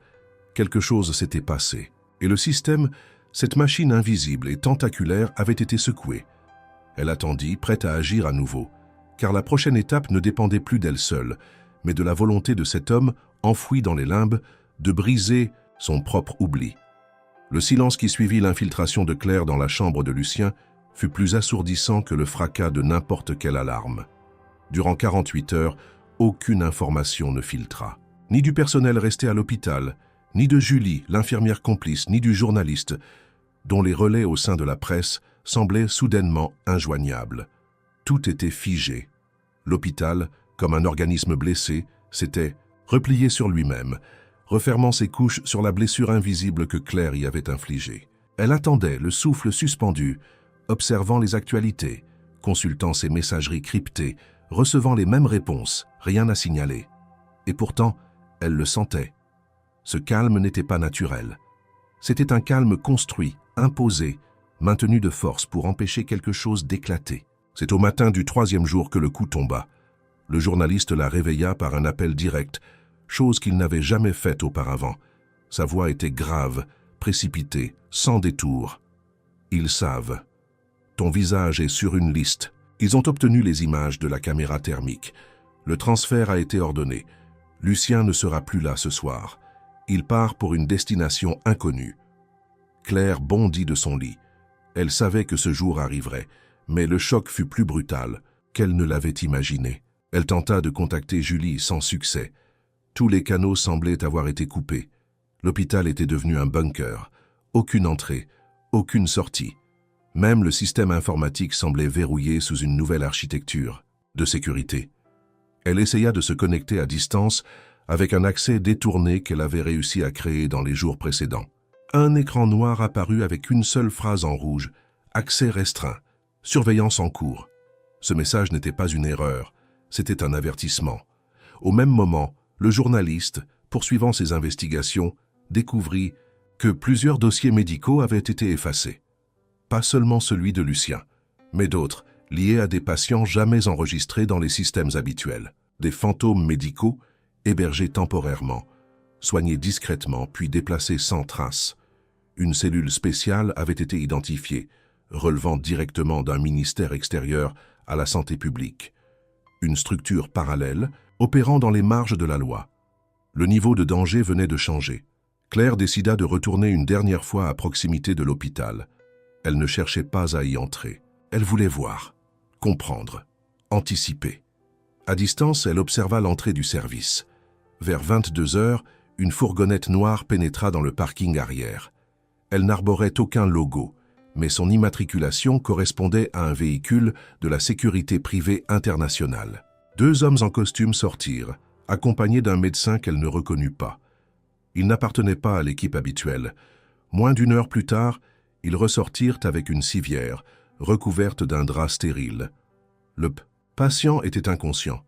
Quelque chose s'était passé. Et le système, cette machine invisible et tentaculaire, avait été secoué. Elle attendit, prête à agir à nouveau, car la prochaine étape ne dépendait plus d'elle seule, mais de la volonté de cet homme, enfoui dans les limbes, de briser son propre oubli. Le silence qui suivit l'infiltration de Claire dans la chambre de Lucien fut plus assourdissant que le fracas de n'importe quelle alarme. Durant 48 heures, aucune information ne filtra. Ni du personnel resté à l'hôpital, ni de Julie, l'infirmière complice, ni du journaliste, dont les relais au sein de la presse semblaient soudainement injoignables. Tout était figé. L'hôpital, comme un organisme blessé, s'était replié sur lui-même, refermant ses couches sur la blessure invisible que Claire y avait infligée. Elle attendait, le souffle suspendu, observant les actualités, consultant ses messageries cryptées, recevant les mêmes réponses, rien à signaler. Et pourtant, elle le sentait. Ce calme n'était pas naturel. C'était un calme construit, imposé, maintenu de force pour empêcher quelque chose d'éclater. C'est au matin du 3e jour que le coup tomba. Le journaliste la réveilla par un appel direct, chose qu'il n'avait jamais faite auparavant. Sa voix était grave, précipitée, sans détour. « Ils savent. Ton visage est sur une liste. Ils ont obtenu les images de la caméra thermique. Le transfert a été ordonné. Lucien ne sera plus là ce soir. Il part pour une destination inconnue. » Claire bondit de son lit. Elle savait que ce jour arriverait, mais le choc fut plus brutal qu'elle ne l'avait imaginé. Elle tenta de contacter Julie sans succès. Tous les canaux semblaient avoir été coupés. L'hôpital était devenu un bunker. Aucune entrée, aucune sortie. Même le système informatique semblait verrouillé sous une nouvelle architecture de sécurité. Elle essaya de se connecter à distance avec un accès détourné qu'elle avait réussi à créer dans les jours précédents. Un écran noir apparut avec une seule phrase en rouge. « Accès restreint. Surveillance en cours. » Ce message n'était pas une erreur, c'était un avertissement. Au même moment, le journaliste, poursuivant ses investigations, découvrit que plusieurs dossiers médicaux avaient été effacés. Pas seulement celui de Lucien, mais d'autres, liés à des patients jamais enregistrés dans les systèmes habituels. Des fantômes médicaux, hébergés temporairement, soignés discrètement puis déplacés sans trace. Une cellule spéciale avait été identifiée, relevant directement d'un ministère extérieur à la santé publique. Une structure parallèle, opérant dans les marges de la loi. Le niveau de danger venait de changer. Claire décida de retourner une dernière fois à proximité de l'hôpital. Elle ne cherchait pas à y entrer. Elle voulait voir, comprendre, anticiper. À distance, elle observa l'entrée du service. Vers 22 heures, une fourgonnette noire pénétra dans le parking arrière. Elle n'arborait aucun logo, mais son immatriculation correspondait à un véhicule de la sécurité privée internationale. 2 hommes en costume sortirent, accompagnés d'un médecin qu'elle ne reconnut pas. Ils n'appartenaient pas à l'équipe habituelle. Moins d'1 heure plus tard, ils ressortirent avec une civière, recouverte d'un drap stérile. Le patient était inconscient.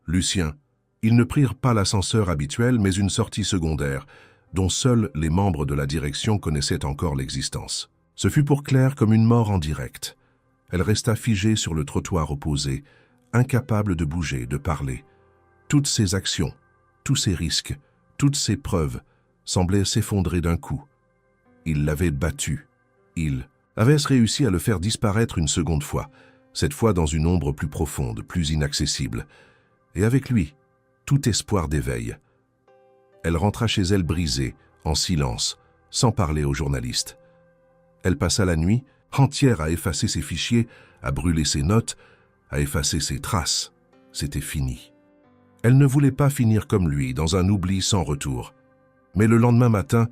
Lucien. Ils ne prirent pas l'ascenseur habituel, mais une sortie secondaire, dont seuls les membres de la direction connaissaient encore l'existence. Ce fut pour Claire comme une mort en direct. Elle resta figée sur le trottoir opposé, incapable de bouger, de parler. Toutes ses actions, tous ses risques, toutes ses preuves semblaient s'effondrer d'un coup. Il l'avait battue. Il avait réussi à le faire disparaître une seconde fois, cette fois dans une ombre plus profonde, plus inaccessible. Et avec lui, tout espoir d'éveil. Elle rentra chez elle brisée, en silence, sans parler aux journalistes. Elle passa la nuit entière à effacer ses fichiers, à brûler ses notes, à effacer ses traces. C'était fini. Elle ne voulait pas finir comme lui, dans un oubli sans retour. Mais le lendemain matin,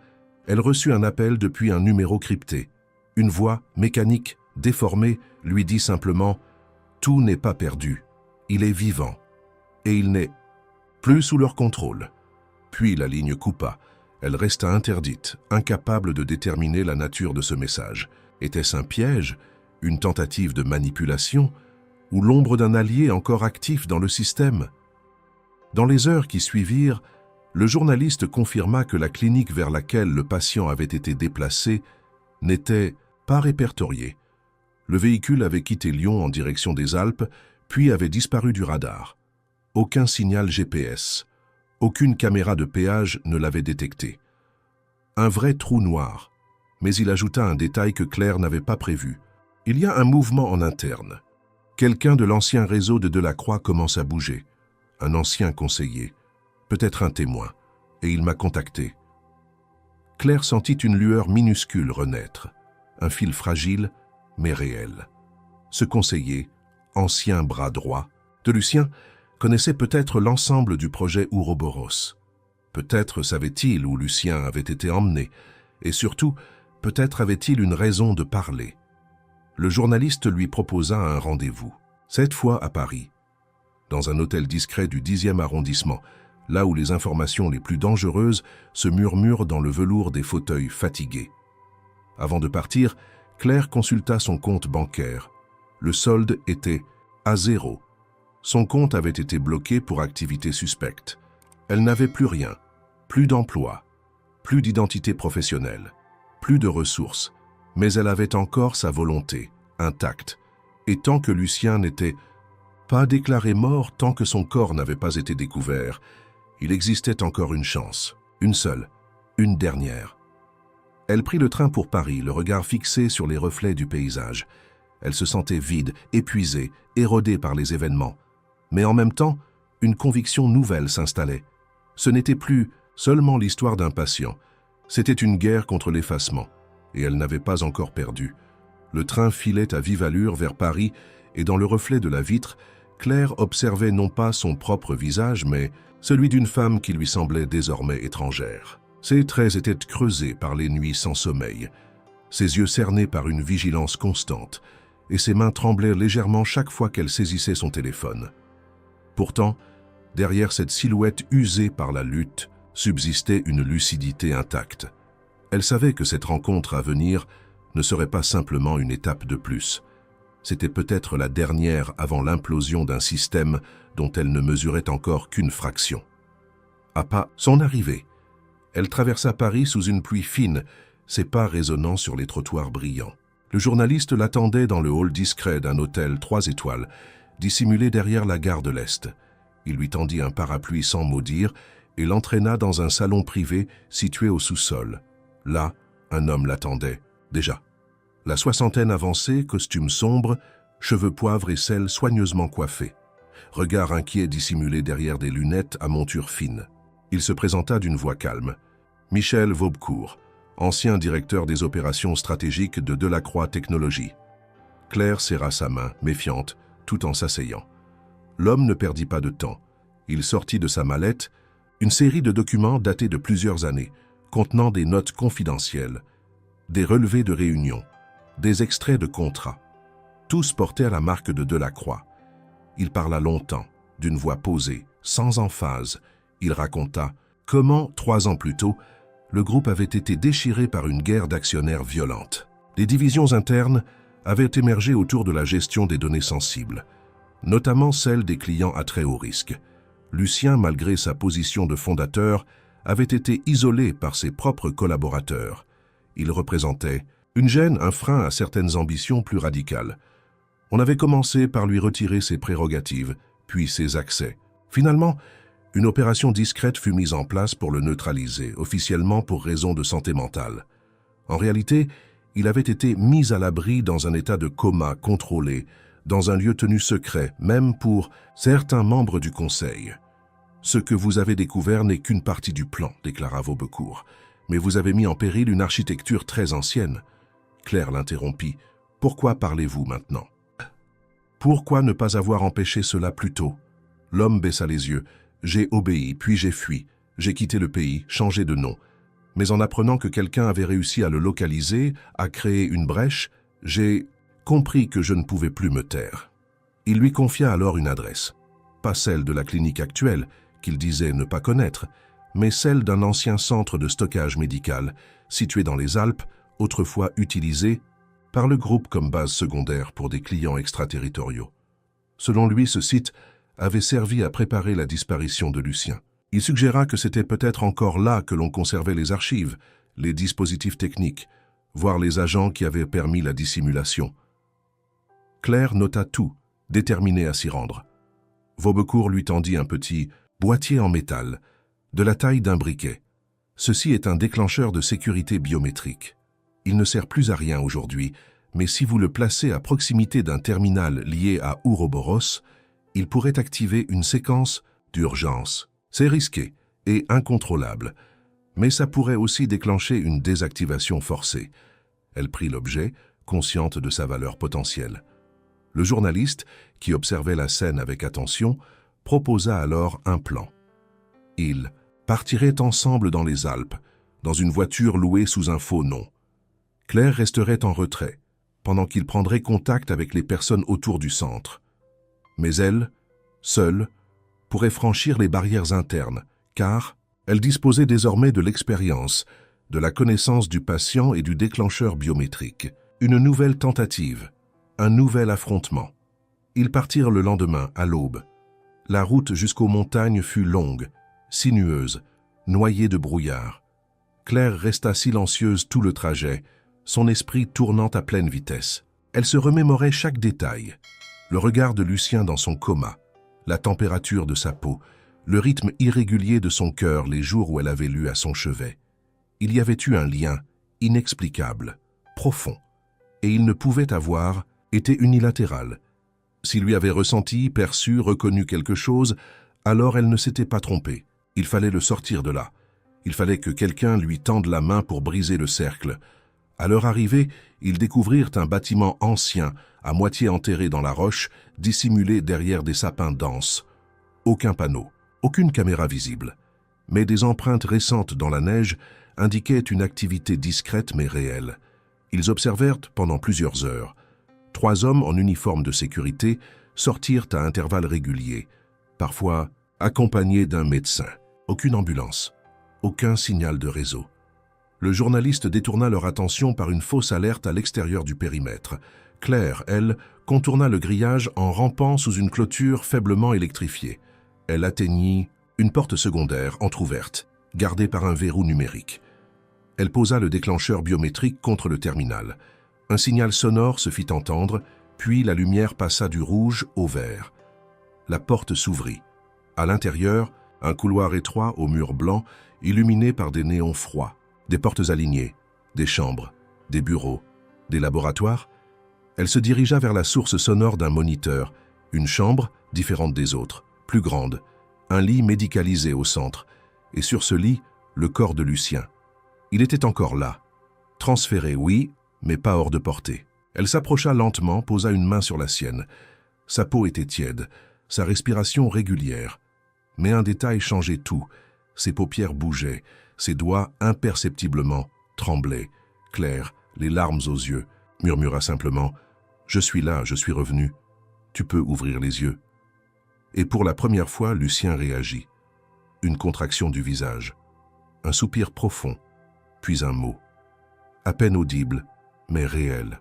elle reçut un appel depuis un numéro crypté. Une voix, mécanique, déformée, lui dit simplement « Tout n'est pas perdu. Il est vivant. Et il n'est plus sous leur contrôle. » Puis la ligne coupa. Elle resta interdite, incapable de déterminer la nature de ce message. Était-ce un piège, une tentative de manipulation, ou l'ombre d'un allié encore actif dans le système? Dans les heures qui suivirent, le journaliste confirma que la clinique vers laquelle le patient avait été déplacé n'était pas répertoriée. Le véhicule avait quitté Lyon en direction des Alpes, puis avait disparu du radar. Aucun signal GPS. Aucune caméra de péage ne l'avait détecté. Un vrai trou noir. Mais il ajouta un détail que Claire n'avait pas prévu. Il y a un mouvement en interne. Quelqu'un de l'ancien réseau de Delacroix commence à bouger. Un ancien conseiller. Peut-être un témoin. Et il m'a contacté. Claire sentit une lueur minuscule renaître. Un fil fragile, mais réel. Ce conseiller, ancien bras droit de Lucien, connaissait peut-être l'ensemble du projet Ouroboros. Peut-être savait-il où Lucien avait été emmené, et surtout, peut-être avait-il une raison de parler. Le journaliste lui proposa un rendez-vous, cette fois à Paris, dans un hôtel discret du 10e arrondissement, là où les informations les plus dangereuses se murmurent dans le velours des fauteuils fatigués. Avant de partir, Claire consulta son compte bancaire. Le solde était à 0. Son compte avait été bloqué pour activité suspecte. Elle n'avait plus rien, plus d'emploi, plus d'identité professionnelle, plus de ressources, mais elle avait encore sa volonté, intacte. Et tant que Lucien n'était pas déclaré mort, tant que son corps n'avait pas été découvert, il existait encore une chance, une seule, une dernière. Elle prit le train pour Paris, le regard fixé sur les reflets du paysage. Elle se sentait vide, épuisée, érodée par les événements. Mais en même temps, une conviction nouvelle s'installait. Ce n'était plus seulement l'histoire d'un patient, c'était une guerre contre l'effacement, et elle n'avait pas encore perdu. Le train filait à vive allure vers Paris, et dans le reflet de la vitre, Claire observait non pas son propre visage, mais celui d'une femme qui lui semblait désormais étrangère. Ses traits étaient creusés par les nuits sans sommeil, ses yeux cernés par une vigilance constante, et ses mains tremblaient légèrement chaque fois qu'elle saisissait son téléphone. Pourtant, derrière cette silhouette usée par la lutte, subsistait une lucidité intacte. Elle savait que cette rencontre à venir ne serait pas simplement une étape de plus. C'était peut-être la dernière avant l'implosion d'un système dont elle ne mesurait encore qu'une fraction. À pas son arrivée, elle traversa Paris sous une pluie fine, ses pas résonnant sur les trottoirs brillants. Le journaliste l'attendait dans le hall discret d'un hôtel 3 étoiles, dissimulé derrière la gare de l'Est. Il lui tendit un parapluie sans mot dire et l'entraîna dans un salon privé situé au sous-sol. Là, un homme l'attendait, déjà. La soixantaine avancée, costume sombre, cheveux poivre et sel soigneusement coiffés. Regard inquiet dissimulé derrière des lunettes à monture fine. Il se présenta d'une voix calme. Michel Vaubecourt, ancien directeur des opérations stratégiques de Delacroix Technologies. Claire serra sa main, méfiante, tout en s'asseyant. L'homme ne perdit pas de temps. Il sortit de sa mallette une série de documents datés de plusieurs années, contenant des notes confidentielles, des relevés de réunions, des extraits de contrats. Tous portaient la marque de Delacroix. Il parla longtemps, d'une voix posée, sans emphase. Il raconta comment, 3 ans plus tôt, le groupe avait été déchiré par une guerre d'actionnaires violente. Des divisions internes avaient émergé autour de la gestion des données sensibles, notamment celle des clients à très haut risque. Lucien, malgré sa position de fondateur, avait été isolé par ses propres collaborateurs. Il représentait une gêne, un frein à certaines ambitions plus radicales. On avait commencé par lui retirer ses prérogatives, puis ses accès. Finalement, une opération discrète fut mise en place pour le neutraliser, officiellement pour raisons de santé mentale. En réalité, il avait été mis à l'abri dans un état de coma contrôlé, dans un lieu tenu secret, même pour certains membres du Conseil. Ce que vous avez découvert n'est qu'une partie du plan, déclara Vaubecourt. Mais vous avez mis en péril une architecture très ancienne. Claire l'interrompit. Pourquoi parlez-vous maintenant? Pourquoi ne pas avoir empêché cela plus tôt? L'homme baissa les yeux. J'ai obéi, puis j'ai fui. J'ai quitté le pays, changé de nom. Mais en apprenant que quelqu'un avait réussi à le localiser, à créer une brèche, j'ai compris que je ne pouvais plus me taire. Il lui confia alors une adresse. Pas celle de la clinique actuelle, qu'il disait ne pas connaître, mais celle d'un ancien centre de stockage médical, situé dans les Alpes, autrefois utilisé par le groupe comme base secondaire pour des clients extraterritoriaux. Selon lui, ce site avait servi à préparer la disparition de Lucien. Il suggéra que c'était peut-être encore là que l'on conservait les archives, les dispositifs techniques, voire les agents qui avaient permis la dissimulation. Claire nota tout, déterminée à s'y rendre. Vaubecourt lui tendit un petit boîtier en métal, de la taille d'un briquet. Ceci est un déclencheur de sécurité biométrique. Il ne sert plus à rien aujourd'hui, mais si vous le placez à proximité d'un terminal lié à Ouroboros, il pourrait activer une séquence d'urgence. C'est risqué et incontrôlable, mais ça pourrait aussi déclencher une désactivation forcée. Elle prit l'objet, consciente de sa valeur potentielle. Le journaliste, qui observait la scène avec attention, proposa alors un plan. Ils partiraient ensemble dans les Alpes, dans une voiture louée sous un faux nom. Claire resterait en retrait, pendant qu'il prendrait contact avec les personnes autour du centre. Mais elle, seule, pourrait franchir les barrières internes, car elle disposait désormais de l'expérience, de la connaissance du patient et du déclencheur biométrique. Une nouvelle tentative, un nouvel affrontement. Ils partirent le lendemain, à l'aube. La route jusqu'aux montagnes fut longue, sinueuse, noyée de brouillard. Claire resta silencieuse tout le trajet, son esprit tournant à pleine vitesse. Elle se remémorait chaque détail. Le regard de Lucien dans son coma, la température de sa peau, le rythme irrégulier de son cœur les jours où elle avait lu à son chevet. Il y avait eu un lien inexplicable, profond, et il ne pouvait avoir été unilatéral. S'il lui avait ressenti, perçu, reconnu quelque chose, alors elle ne s'était pas trompée. Il fallait le sortir de là. Il fallait que quelqu'un lui tende la main pour briser le cercle. À leur arrivée, ils découvrirent un bâtiment ancien, à moitié enterré dans la roche, dissimulé derrière des sapins denses. Aucun panneau, aucune caméra visible. Mais des empreintes récentes dans la neige indiquaient une activité discrète mais réelle. Ils observèrent pendant plusieurs heures. 3 hommes en uniforme de sécurité sortirent à intervalles réguliers, parfois accompagnés d'un médecin. Aucune ambulance, aucun signal de réseau. Le journaliste détourna leur attention par une fausse alerte à l'extérieur du périmètre. Claire, elle, contourna le grillage en rampant sous une clôture faiblement électrifiée. Elle atteignit une porte secondaire entr'ouverte, gardée par un verrou numérique. Elle posa le déclencheur biométrique contre le terminal. Un signal sonore se fit entendre, puis la lumière passa du rouge au vert. La porte s'ouvrit. À l'intérieur, un couloir étroit aux murs blancs, illuminé par des néons froids, des portes alignées, des chambres, des bureaux, des laboratoires. Elle se dirigea vers la source sonore d'un moniteur, une chambre différente des autres, plus grande, un lit médicalisé au centre, et sur ce lit, le corps de Lucien. Il était encore là. Transféré, oui, mais pas hors de portée. Elle s'approcha lentement, posa une main sur la sienne. Sa peau était tiède, sa respiration régulière. Mais un détail changeait tout. Ses paupières bougeaient, ses doigts imperceptiblement tremblaient. Claire, les larmes aux yeux, murmura simplement « Je suis là, je suis revenu. Tu peux ouvrir les yeux. » Et pour la première fois, Lucien réagit. Une contraction du visage, un soupir profond, puis un mot. À peine audible, mais réel.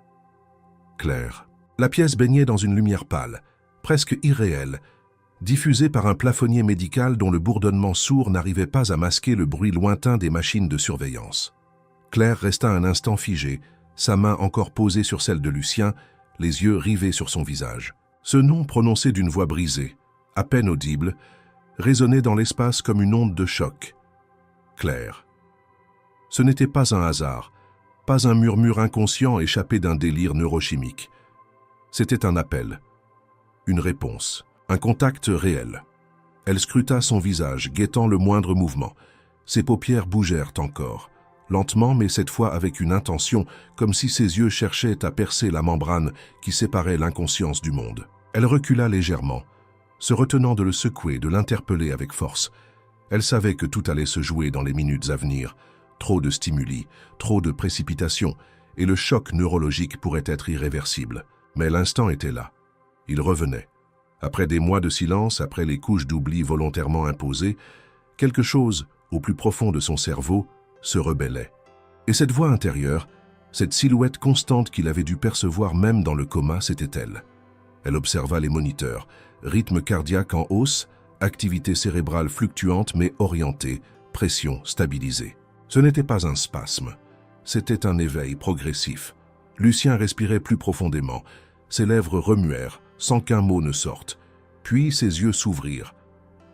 Claire. La pièce baignait dans une lumière pâle, presque irréelle, diffusée par un plafonnier médical dont le bourdonnement sourd n'arrivait pas à masquer le bruit lointain des machines de surveillance. Claire resta un instant figée, sa main encore posée sur celle de Lucien, les yeux rivés sur son visage. Ce nom prononcé d'une voix brisée, à peine audible, résonnait dans l'espace comme une onde de choc. Claire. Ce n'était pas un hasard, pas un murmure inconscient échappé d'un délire neurochimique. C'était un appel, une réponse, un contact réel. Elle scruta son visage, guettant le moindre mouvement. Ses paupières bougèrent encore, lentement mais cette fois avec une intention, comme si ses yeux cherchaient à percer la membrane qui séparait l'inconscience du monde. Elle recula légèrement, se retenant de le secouer, de l'interpeller avec force. Elle savait que tout allait se jouer dans les minutes à venir. Trop de stimuli, trop de précipitations, et le choc neurologique pourrait être irréversible. Mais l'instant était là. Il revenait. Après des mois de silence, après les couches d'oubli volontairement imposées, quelque chose, au plus profond de son cerveau, se rebellait. Et cette voix intérieure, cette silhouette constante qu'il avait dû percevoir même dans le coma, c'était elle. Elle observa les moniteurs, rythme cardiaque en hausse, activité cérébrale fluctuante mais orientée, pression stabilisée. Ce n'était pas un spasme, c'était un éveil progressif. Lucien respirait plus profondément, ses lèvres remuèrent, sans qu'un mot ne sorte, puis ses yeux s'ouvrirent.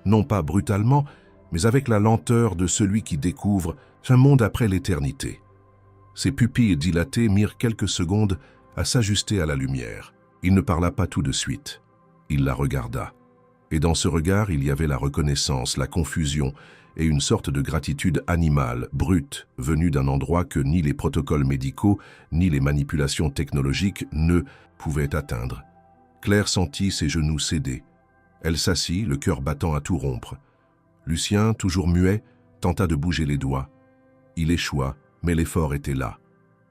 Non pas brutalement, mais avec la lenteur de celui qui découvre un monde après l'éternité. Ses pupilles dilatées mirent quelques secondes à s'ajuster à la lumière. Il ne parla pas tout de suite. Il la regarda. Et dans ce regard, il y avait la reconnaissance, la confusion et une sorte de gratitude animale, brute, venue d'un endroit que ni les protocoles médicaux, ni les manipulations technologiques ne pouvaient atteindre. Claire sentit ses genoux céder. Elle s'assit, le cœur battant à tout rompre. Lucien, toujours muet, tenta de bouger les doigts. Il échoua, mais l'effort était là.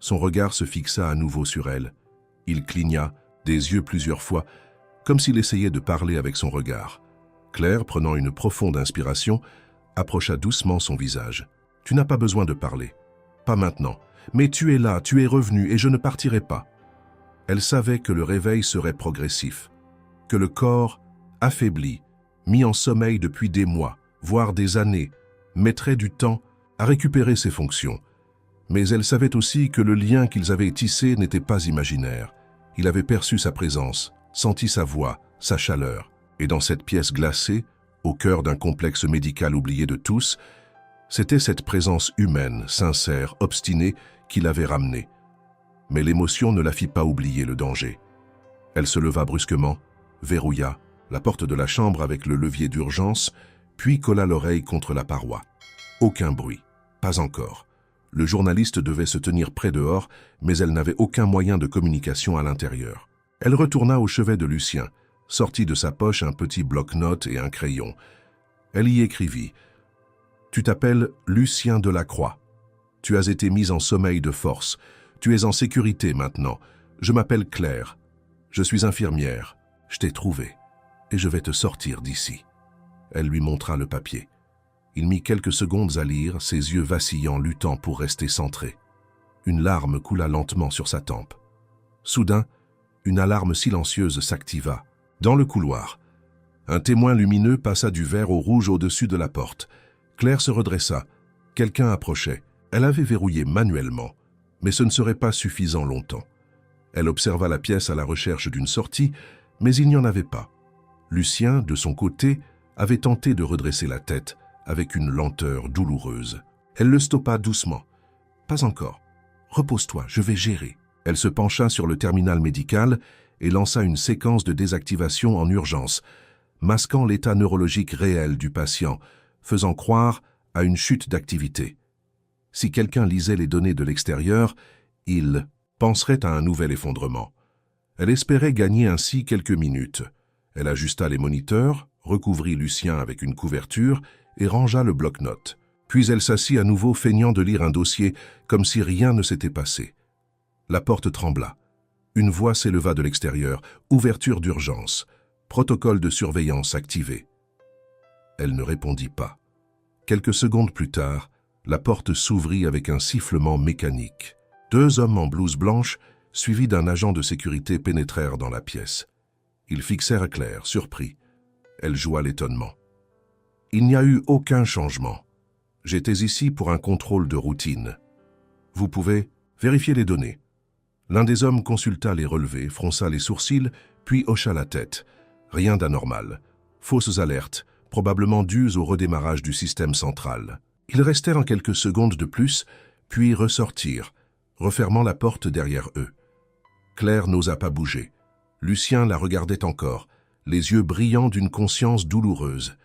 Son regard se fixa à nouveau sur elle. Il cligna, des yeux plusieurs fois, comme s'il essayait de parler avec son regard. Claire, prenant une profonde inspiration, approcha doucement son visage. « Tu n'as pas besoin de parler. Pas maintenant. Mais tu es là, tu es revenu et je ne partirai pas. » Elle savait que le réveil serait progressif, que le corps, affaibli, mis en sommeil depuis des mois, voire des années, mettrait du temps à récupérer ses fonctions. Mais elle savait aussi que le lien qu'ils avaient tissé n'était pas imaginaire. Il avait perçu sa présence, senti sa voix, sa chaleur. Et dans cette pièce glacée, au cœur d'un complexe médical oublié de tous, c'était cette présence humaine, sincère, obstinée, qui l'avait ramenée. Mais l'émotion ne la fit pas oublier le danger. Elle se leva brusquement, verrouilla la porte de la chambre avec le levier d'urgence, puis colla l'oreille contre la paroi. Aucun bruit, pas encore. Le journaliste devait se tenir près dehors, mais elle n'avait aucun moyen de communication à l'intérieur. Elle retourna au chevet de Lucien, sortit de sa poche un petit bloc-notes et un crayon. Elle y écrivit « Tu t'appelles Lucien Delacroix. Tu as été mis en sommeil de force. Tu es en sécurité maintenant. Je m'appelle Claire. Je suis infirmière. Je t'ai trouvé. Et je vais te sortir d'ici. » Elle lui montra le papier. Il mit quelques secondes à lire, ses yeux vacillants luttant pour rester centrés. Une larme coula lentement sur sa tempe. Soudain, une alarme silencieuse s'activa. Dans le couloir, un témoin lumineux passa du vert au rouge au-dessus de la porte. Claire se redressa. Quelqu'un approchait. Elle avait verrouillé manuellement, mais ce ne serait pas suffisant longtemps. Elle observa la pièce à la recherche d'une sortie, mais il n'y en avait pas. Lucien, de son côté, avait tenté de redresser la tête, avec une lenteur douloureuse. Elle le stoppa doucement. « Pas encore. Repose-toi, je vais gérer. » Elle se pencha sur le terminal médical et lança une séquence de désactivation en urgence, masquant l'état neurologique réel du patient, faisant croire à une chute d'activité. Si quelqu'un lisait les données de l'extérieur, il penserait à un nouvel effondrement. Elle espérait gagner ainsi quelques minutes. Elle ajusta les moniteurs, recouvrit Lucien avec une couverture et rangea le bloc-notes. Puis elle s'assit à nouveau feignant de lire un dossier comme si rien ne s'était passé. La porte trembla. Une voix s'éleva de l'extérieur. Ouverture d'urgence. Protocole de surveillance activé. Elle ne répondit pas. Quelques secondes plus tard, la porte s'ouvrit avec un sifflement mécanique. 2 hommes en blouse blanche, suivis d'un agent de sécurité, pénétrèrent dans la pièce. Ils fixèrent Claire, surpris. Elle joua l'étonnement. « Il n'y a eu aucun changement. J'étais ici pour un contrôle de routine. Vous pouvez vérifier les données. » L'un des hommes consulta les relevés, fronça les sourcils, puis hocha la tête. Rien d'anormal. Fausses alertes, probablement dues au redémarrage du système central. Ils restèrent en quelques secondes de plus, puis ressortirent, refermant la porte derrière eux. Claire n'osa pas bouger. Lucien la regardait encore, les yeux brillants d'une conscience douloureuse.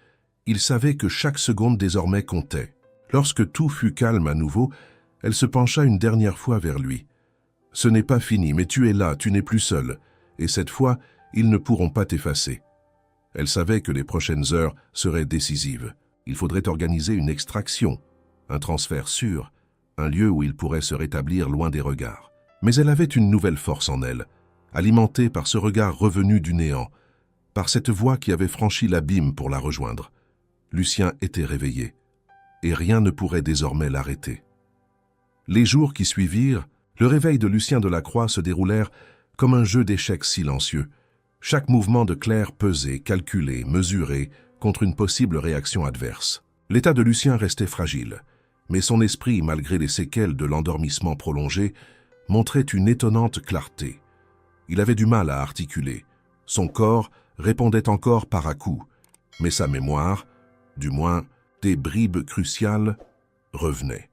Il savait que chaque seconde désormais comptait. Lorsque tout fut calme à nouveau, elle se pencha une dernière fois vers lui. « Ce n'est pas fini, mais tu es là, tu n'es plus seul. Et cette fois, ils ne pourront pas t'effacer. » Elle savait que les prochaines heures seraient décisives. Il faudrait organiser une extraction, un transfert sûr, un lieu où il pourrait se rétablir loin des regards. Mais elle avait une nouvelle force en elle, alimentée par ce regard revenu du néant, par cette voix qui avait franchi l'abîme pour la rejoindre. Lucien était réveillé, et rien ne pourrait désormais l'arrêter. Les jours qui suivirent, le réveil de Lucien Delacroix se déroulèrent comme un jeu d'échecs silencieux. Chaque mouvement de Claire pesé, calculé, mesuré, contre une possible réaction adverse. L'état de Lucien restait fragile, mais son esprit, malgré les séquelles de l'endormissement prolongé, montrait une étonnante clarté. Il avait du mal à articuler. Son corps répondait encore par à-coups, mais sa mémoire, du moins des bribes cruciales, revenait.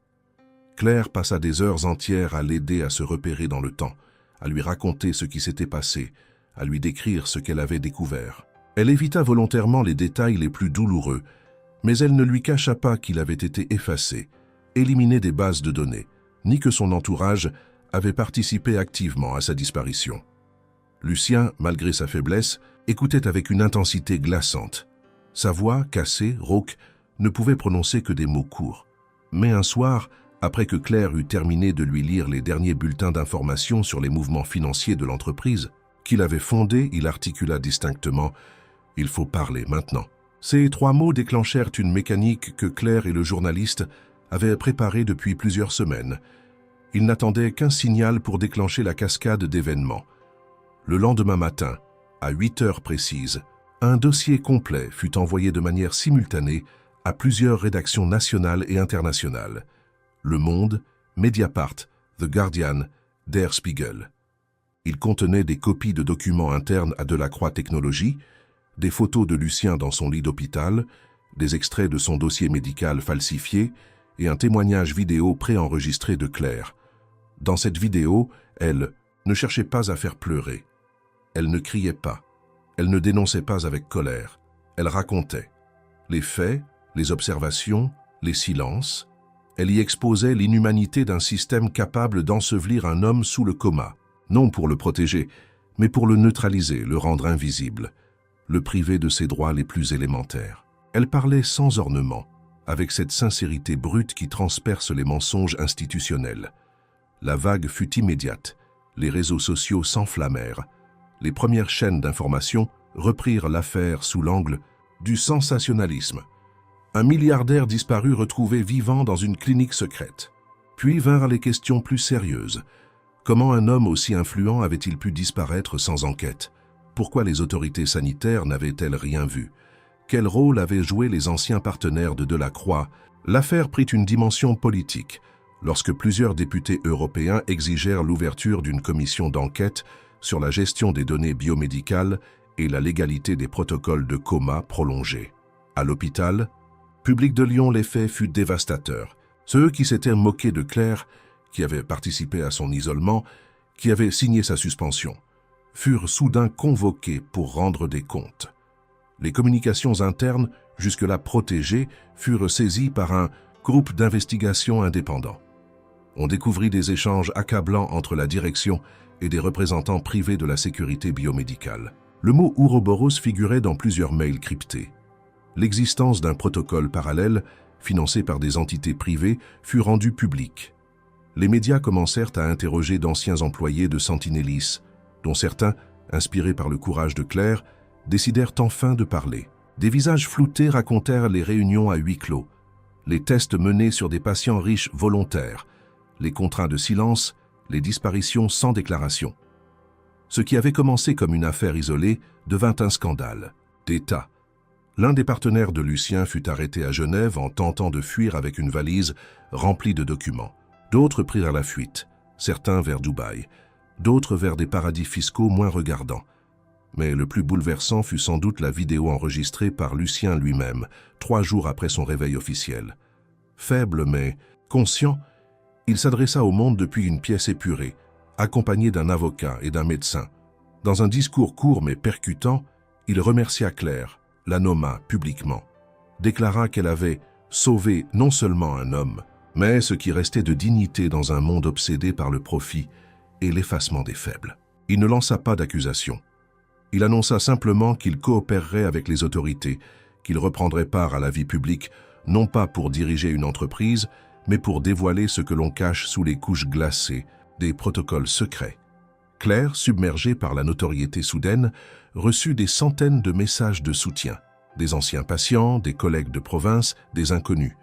Claire passa des heures entières à l'aider à se repérer dans le temps, à lui raconter ce qui s'était passé, à lui décrire ce qu'elle avait découvert. Elle évita volontairement les détails les plus douloureux, mais elle ne lui cacha pas qu'il avait été effacé, éliminé des bases de données, ni que son entourage avait participé activement à sa disparition. Lucien, malgré sa faiblesse, écoutait avec une intensité glaçante. Sa voix, cassée, rauque, ne pouvait prononcer que des mots courts. Mais un soir, après que Claire eut terminé de lui lire les derniers bulletins d'information sur les mouvements financiers de l'entreprise qu'il avait fondée, il articula distinctement « Il faut parler maintenant ». Ces 3 mots déclenchèrent une mécanique que Claire et le journaliste avaient préparée depuis plusieurs semaines. Ils n'attendaient qu'un signal pour déclencher la cascade d'événements. Le lendemain matin, à 8 heures précises, un dossier complet fut envoyé de manière simultanée à plusieurs rédactions nationales et internationales. Le Monde, Mediapart, The Guardian, Der Spiegel. Il contenait des copies de documents internes à Delacroix Technologies, des photos de Lucien dans son lit d'hôpital, des extraits de son dossier médical falsifié et un témoignage vidéo préenregistré de Claire. Dans cette vidéo, elle ne cherchait pas à faire pleurer. Elle ne criait pas. Elle ne dénonçait pas avec colère. Elle racontait les faits, les observations, les silences. Elle y exposait l'inhumanité d'un système capable d'ensevelir un homme sous le coma, non pour le protéger, mais pour le neutraliser, le rendre invisible, le priver de ses droits les plus élémentaires. Elle parlait sans ornement, avec cette sincérité brute qui transperce les mensonges institutionnels. La vague fut immédiate, les réseaux sociaux s'enflammèrent. Les premières chaînes d'information reprirent l'affaire sous l'angle du sensationnalisme. Un milliardaire disparu retrouvé vivant dans une clinique secrète. Puis vinrent les questions plus sérieuses. Comment un homme aussi influent avait-il pu disparaître sans enquête? Pourquoi les autorités sanitaires n'avaient-elles rien vu? Quel rôle avaient joué les anciens partenaires de Delacroix? L'affaire prit une dimension politique, lorsque plusieurs députés européens exigèrent l'ouverture d'une commission d'enquête sur la gestion des données biomédicales et la légalité des protocoles de coma prolongés. À l'hôpital, Public de Lyon, l'effet fut dévastateur. Ceux qui s'étaient moqués de Claire, qui avaient participé à son isolement, qui avaient signé sa suspension, furent soudain convoqués pour rendre des comptes. Les communications internes, jusque-là protégées, furent saisies par un groupe d'investigation indépendant. On découvrit des échanges accablants entre la direction et des représentants privés de la sécurité biomédicale. Le mot Ouroboros figurait dans plusieurs mails cryptés. L'existence d'un protocole parallèle, financé par des entités privées, fut rendue publique. Les médias commencèrent à interroger d'anciens employés de Sentinellis, dont certains, inspirés par le courage de Claire, décidèrent enfin de parler. Des visages floutés racontèrent les réunions à huis clos, les tests menés sur des patients riches volontaires, les contraints de silence, les disparitions sans déclaration. Ce qui avait commencé comme une affaire isolée devint un scandale d'État. L'un des partenaires de Lucien fut arrêté à Genève en tentant de fuir avec une valise remplie de documents. D'autres prirent la fuite, certains vers Dubaï, d'autres vers des paradis fiscaux moins regardants. Mais le plus bouleversant fut sans doute la vidéo enregistrée par Lucien lui-même, 3 jours après son réveil officiel. Faible mais conscient, il s'adressa au monde depuis une pièce épurée, accompagné d'un avocat et d'un médecin. Dans un discours court mais percutant, il remercia Claire, la nomma publiquement, déclara qu'elle avait sauvé non seulement un homme, mais ce qui restait de dignité dans un monde obsédé par le profit et l'effacement des faibles. Il ne lança pas d'accusation. Il annonça simplement qu'il coopérerait avec les autorités, qu'il reprendrait part à la vie publique, non pas pour diriger une entreprise, mais pour dévoiler ce que l'on cache sous les couches glacées des protocoles secrets. Claire, submergée par la notoriété soudaine, reçut des centaines de messages de soutien, des anciens patients, des collègues de province, des inconnus,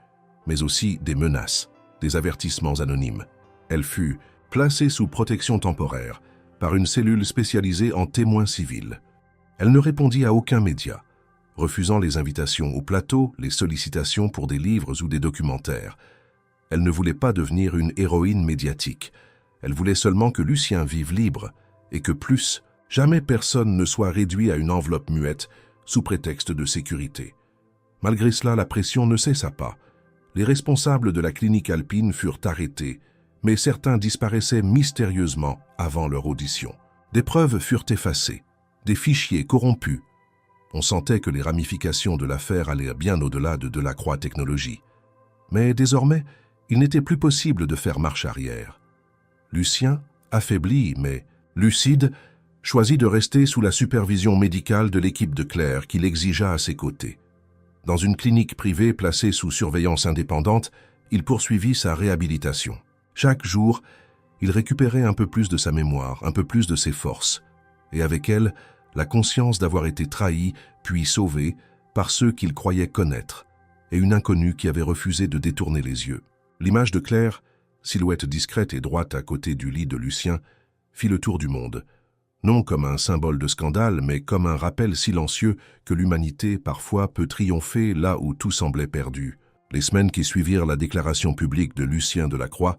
mais aussi des menaces, des avertissements anonymes. Elle fut placée sous protection temporaire par une cellule spécialisée en témoins civils. Elle ne répondit à aucun média, refusant les invitations au plateau, les sollicitations pour des livres ou des documentaires. Elle ne voulait pas devenir une héroïne médiatique. Elle voulait seulement que Lucien vive libre et que plus, jamais personne ne soit réduit à une enveloppe muette sous prétexte de sécurité. Malgré cela, la pression ne cessa pas. Les responsables de la clinique alpine furent arrêtés, mais certains disparaissaient mystérieusement avant leur audition. Des preuves furent effacées, des fichiers corrompus. On sentait que les ramifications de l'affaire allaient bien au-delà de Delacroix Technologies. Mais désormais, il n'était plus possible de faire marche arrière. Lucien, affaibli mais lucide, choisit de rester sous la supervision médicale de l'équipe de Claire qui l'exigea à ses côtés. Dans une clinique privée placée sous surveillance indépendante, il poursuivit sa réhabilitation. Chaque jour, il récupérait un peu plus de sa mémoire, un peu plus de ses forces, et avec elle, la conscience d'avoir été trahi, puis sauvé, par ceux qu'il croyait connaître, et une inconnue qui avait refusé de détourner les yeux. L'image de Claire, silhouette discrète et droite à côté du lit de Lucien, fit le tour du monde, non comme un symbole de scandale, mais comme un rappel silencieux que l'humanité parfois peut triompher là où tout semblait perdu. Les semaines qui suivirent la déclaration publique de Lucien Delacroix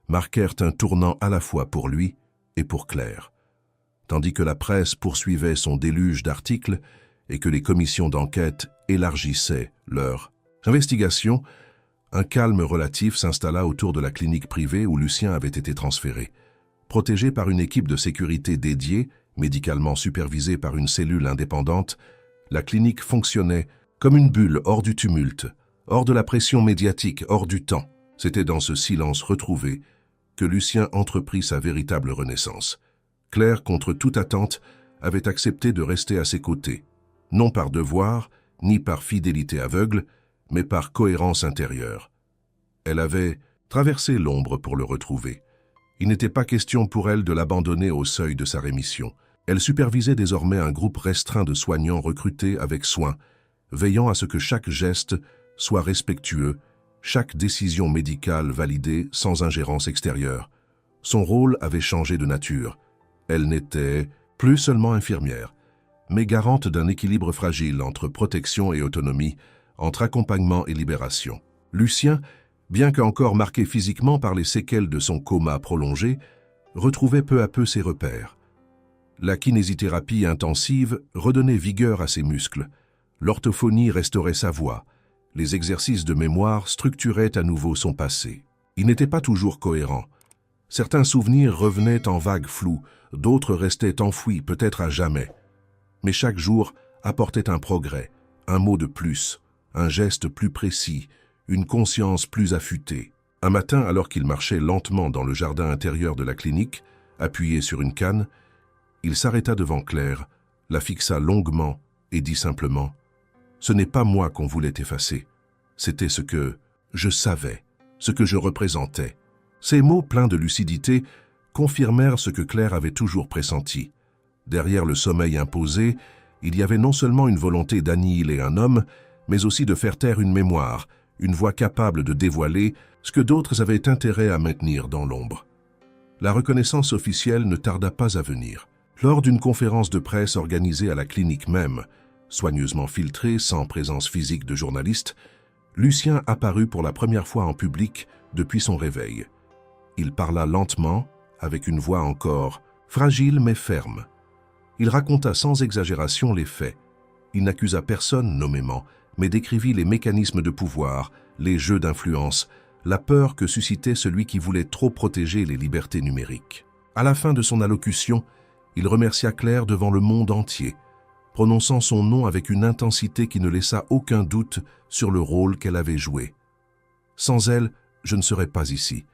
marquèrent un tournant à la fois pour lui et pour Claire. Tandis que la presse poursuivait son déluge d'articles et que les commissions d'enquête élargissaient leur investigation, un calme relatif s'installa autour de la clinique privée où Lucien avait été transféré. Protégé par une équipe de sécurité dédiée, médicalement supervisée par une cellule indépendante, la clinique fonctionnait comme une bulle hors du tumulte, hors de la pression médiatique, hors du temps. C'était dans ce silence retrouvé que Lucien entreprit sa véritable renaissance. Claire, contre toute attente, avait accepté de rester à ses côtés, non par devoir, ni par fidélité aveugle, mais par cohérence intérieure. Elle avait traversé l'ombre pour le retrouver. Il n'était pas question pour elle de l'abandonner au seuil de sa rémission. Elle supervisait désormais un groupe restreint de soignants recrutés avec soin, veillant à ce que chaque geste soit respectueux, chaque décision médicale validée sans ingérence extérieure. Son rôle avait changé de nature. Elle n'était plus seulement infirmière, mais garante d'un équilibre fragile entre protection et autonomie, entre accompagnement et libération. Lucien, bien qu'encore marqué physiquement par les séquelles de son coma prolongé, retrouvait peu à peu ses repères. La kinésithérapie intensive redonnait vigueur à ses muscles, l'orthophonie restaurait sa voix, les exercices de mémoire structuraient à nouveau son passé. Il n'était pas toujours cohérent. Certains souvenirs revenaient en vagues floues, d'autres restaient enfouis, peut-être à jamais. Mais chaque jour apportait un progrès, un mot de plus, un geste plus précis, une conscience plus affûtée. Un matin, alors qu'il marchait lentement dans le jardin intérieur de la clinique, appuyé sur une canne, il s'arrêta devant Claire, la fixa longuement et dit simplement « Ce n'est pas moi qu'on voulait effacer, c'était ce que je savais, ce que je représentais. » Ces mots pleins de lucidité confirmèrent ce que Claire avait toujours pressenti. Derrière le sommeil imposé, il y avait non seulement une volonté d'annihiler un homme, mais aussi de faire taire une mémoire, une voix capable de dévoiler ce que d'autres avaient intérêt à maintenir dans l'ombre. La reconnaissance officielle ne tarda pas à venir. Lors d'une conférence de presse organisée à la clinique même, soigneusement filtrée, sans présence physique de journalistes, Lucien apparut pour la première fois en public depuis son réveil. Il parla lentement, avec une voix encore fragile mais ferme. Il raconta sans exagération les faits. Il n'accusa personne nommément, mais décrivit les mécanismes de pouvoir, les jeux d'influence, la peur que suscitait celui qui voulait trop protéger les libertés numériques. À la fin de son allocution, il remercia Claire devant le monde entier, prononçant son nom avec une intensité qui ne laissa aucun doute sur le rôle qu'elle avait joué. Sans elle, je ne serais pas ici.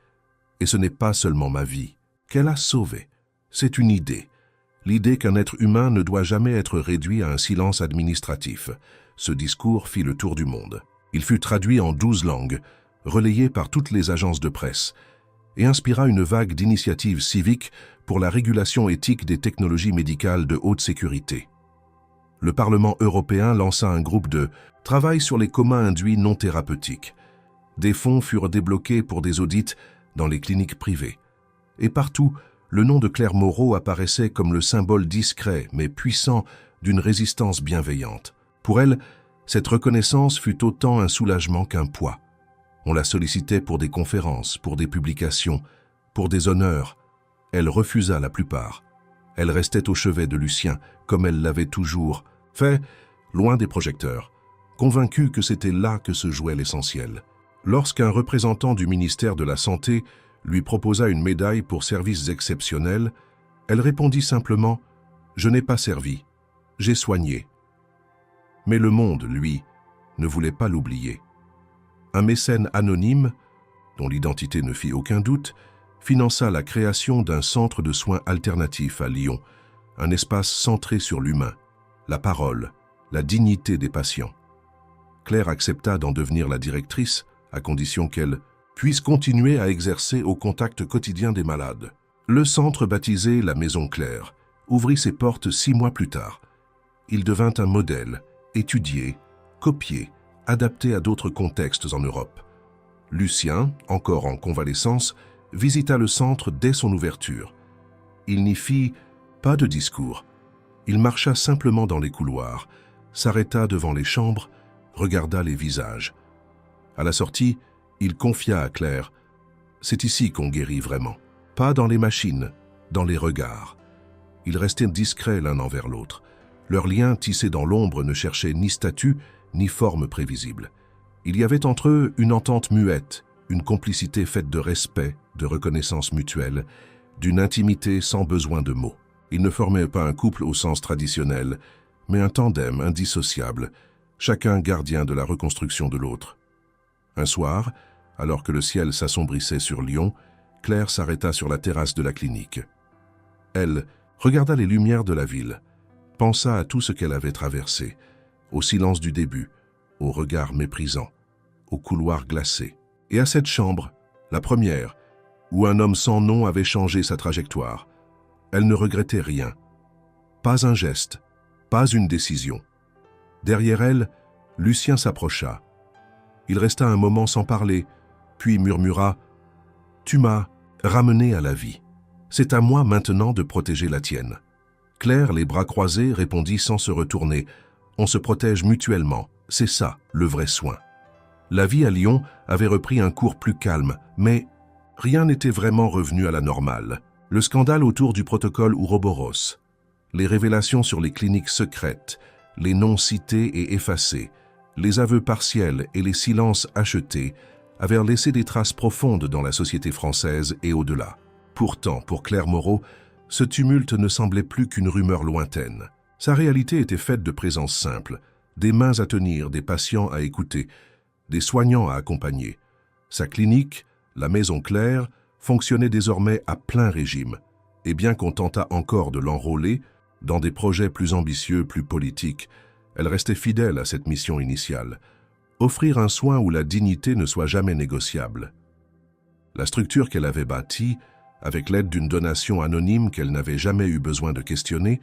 Et ce n'est pas seulement ma vie qu'elle a sauvée. C'est une idée. L'idée qu'un être humain ne doit jamais être réduit à un silence administratif. Ce discours fit le tour du monde. Il fut traduit en 12 langues, relayé par toutes les agences de presse, et inspira une vague d'initiatives civiques pour la régulation éthique des technologies médicales de haute sécurité. Le Parlement européen lança un groupe de travail sur les comas induits non thérapeutiques. Des fonds furent débloqués pour des audits dans les cliniques privées. Et partout, le nom de Claire Moreau apparaissait comme le symbole discret mais puissant d'une résistance bienveillante. Pour elle, cette reconnaissance fut autant un soulagement qu'un poids. On la sollicitait pour des conférences, pour des publications, pour des honneurs. Elle refusa la plupart. Elle restait au chevet de Lucien, comme elle l'avait toujours fait, loin des projecteurs, convaincue que c'était là que se jouait l'essentiel. Lorsqu'un représentant du ministère de la Santé lui proposa une médaille pour services exceptionnels, elle répondit simplement « Je n'ai pas servi, j'ai soigné ». Mais le monde, lui, ne voulait pas l'oublier. Un mécène anonyme, dont l'identité ne fit aucun doute, finança la création d'un centre de soins alternatifs à Lyon, un espace centré sur l'humain, la parole, la dignité des patients. Claire accepta d'en devenir la directrice, à condition qu'elle puisse continuer à exercer au contact quotidien des malades. Le centre baptisé la Maison Claire ouvrit ses portes 6 mois plus tard. Il devint un modèle, étudié, copié, adapté à d'autres contextes en Europe. Lucien, encore en convalescence, visita le centre dès son ouverture. Il n'y fit pas de discours. Il marcha simplement dans les couloirs, s'arrêta devant les chambres, regarda les visages. À la sortie, il confia à Claire « C'est ici qu'on guérit vraiment, pas dans les machines, dans les regards. » Ils restaient discrets l'un envers l'autre. Leur lien tissé dans l'ombre ne cherchait ni statut, ni forme prévisible. Il y avait entre eux une entente muette, une complicité faite de respect, de reconnaissance mutuelle, d'une intimité sans besoin de mots. Ils ne formaient pas un couple au sens traditionnel, mais un tandem indissociable, chacun gardien de la reconstruction de l'autre. Un soir, alors que le ciel s'assombrissait sur Lyon, Claire s'arrêta sur la terrasse de la clinique. Elle regarda les lumières de la ville, pensa à tout ce qu'elle avait traversé, au silence du début, au regard méprisant, au couloir glacé, et à cette chambre, la première, où un homme sans nom avait changé sa trajectoire. Elle ne regrettait rien. Pas un geste, pas une décision. Derrière elle, Lucien s'approcha. Il resta un moment sans parler, puis murmura « Tu m'as ramené à la vie. C'est à moi maintenant de protéger la tienne. » Claire, les bras croisés, répondit sans se retourner « On se protège mutuellement, c'est ça, le vrai soin. » La vie à Lyon avait repris un cours plus calme, mais rien n'était vraiment revenu à la normale. Le scandale autour du protocole Ouroboros, les révélations sur les cliniques secrètes, les noms cités et effacés, les aveux partiels et les silences achetés avaient laissé des traces profondes dans la société française et au-delà. Pourtant, pour Claire Moreau, ce tumulte ne semblait plus qu'une rumeur lointaine. Sa réalité était faite de présences simples, des mains à tenir, des patients à écouter, des soignants à accompagner. Sa clinique, la Maison Claire, fonctionnait désormais à plein régime, et bien qu'on tentât encore de l'enrôler dans des projets plus ambitieux, plus politiques, elle restait fidèle à cette mission initiale, offrir un soin où la dignité ne soit jamais négociable. La structure qu'elle avait bâtie, avec l'aide d'une donation anonyme qu'elle n'avait jamais eu besoin de questionner,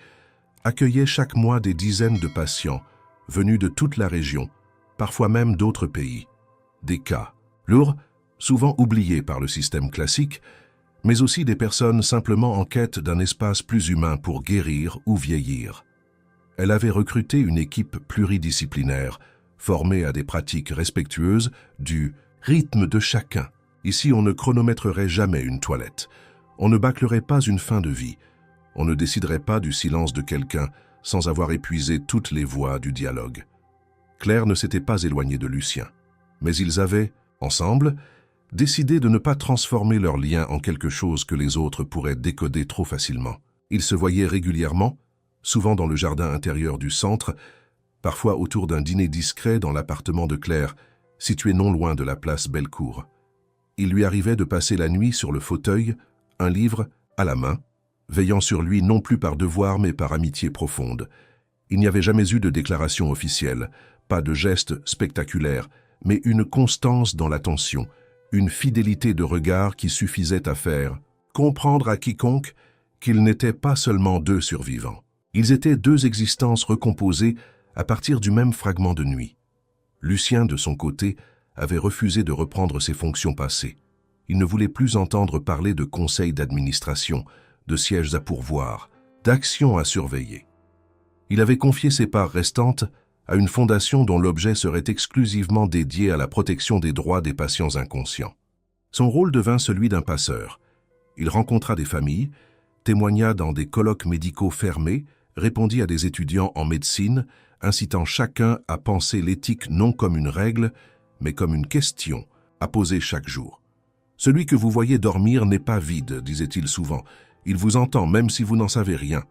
accueillait chaque mois des dizaines de patients venus de toute la région, parfois même d'autres pays. Des cas lourds, souvent oubliés par le système classique, mais aussi des personnes simplement en quête d'un espace plus humain pour guérir ou vieillir. Elle avait recruté une équipe pluridisciplinaire, formée à des pratiques respectueuses du rythme de chacun. Ici, on ne chronométrerait jamais une toilette. On ne bâclerait pas une fin de vie. On ne déciderait pas du silence de quelqu'un sans avoir épuisé toutes les voies du dialogue. Claire ne s'était pas éloignée de Lucien, mais ils avaient, ensemble, décidé de ne pas transformer leur lien en quelque chose que les autres pourraient décoder trop facilement. Ils se voyaient régulièrement, souvent dans le jardin intérieur du centre, parfois autour d'un dîner discret dans l'appartement de Claire, situé non loin de la place Bellecour. Il lui arrivait de passer la nuit sur le fauteuil, un livre à la main, veillant sur lui non plus par devoir mais par amitié profonde. Il n'y avait jamais eu de déclaration officielle, pas de geste spectaculaire, mais une constance dans l'attention, une fidélité de regard qui suffisait à faire comprendre à quiconque qu'ils n'étaient pas seulement deux survivants. Ils étaient deux existences recomposées à partir du même fragment de nuit. Lucien, de son côté, avait refusé de reprendre ses fonctions passées. Il ne voulait plus entendre parler de conseils d'administration, de sièges à pourvoir, d'actions à surveiller. Il avait confié ses parts restantes à une fondation dont l'objet serait exclusivement dédié à la protection des droits des patients inconscients. Son rôle devint celui d'un passeur. Il rencontra des familles, témoigna dans des colloques médicaux fermés, répondit à des étudiants en médecine, incitant chacun à penser l'éthique non comme une règle, mais comme une question à poser chaque jour. « Celui que vous voyez dormir n'est pas vide, disait-il souvent. Il vous entend même si vous n'en savez rien. »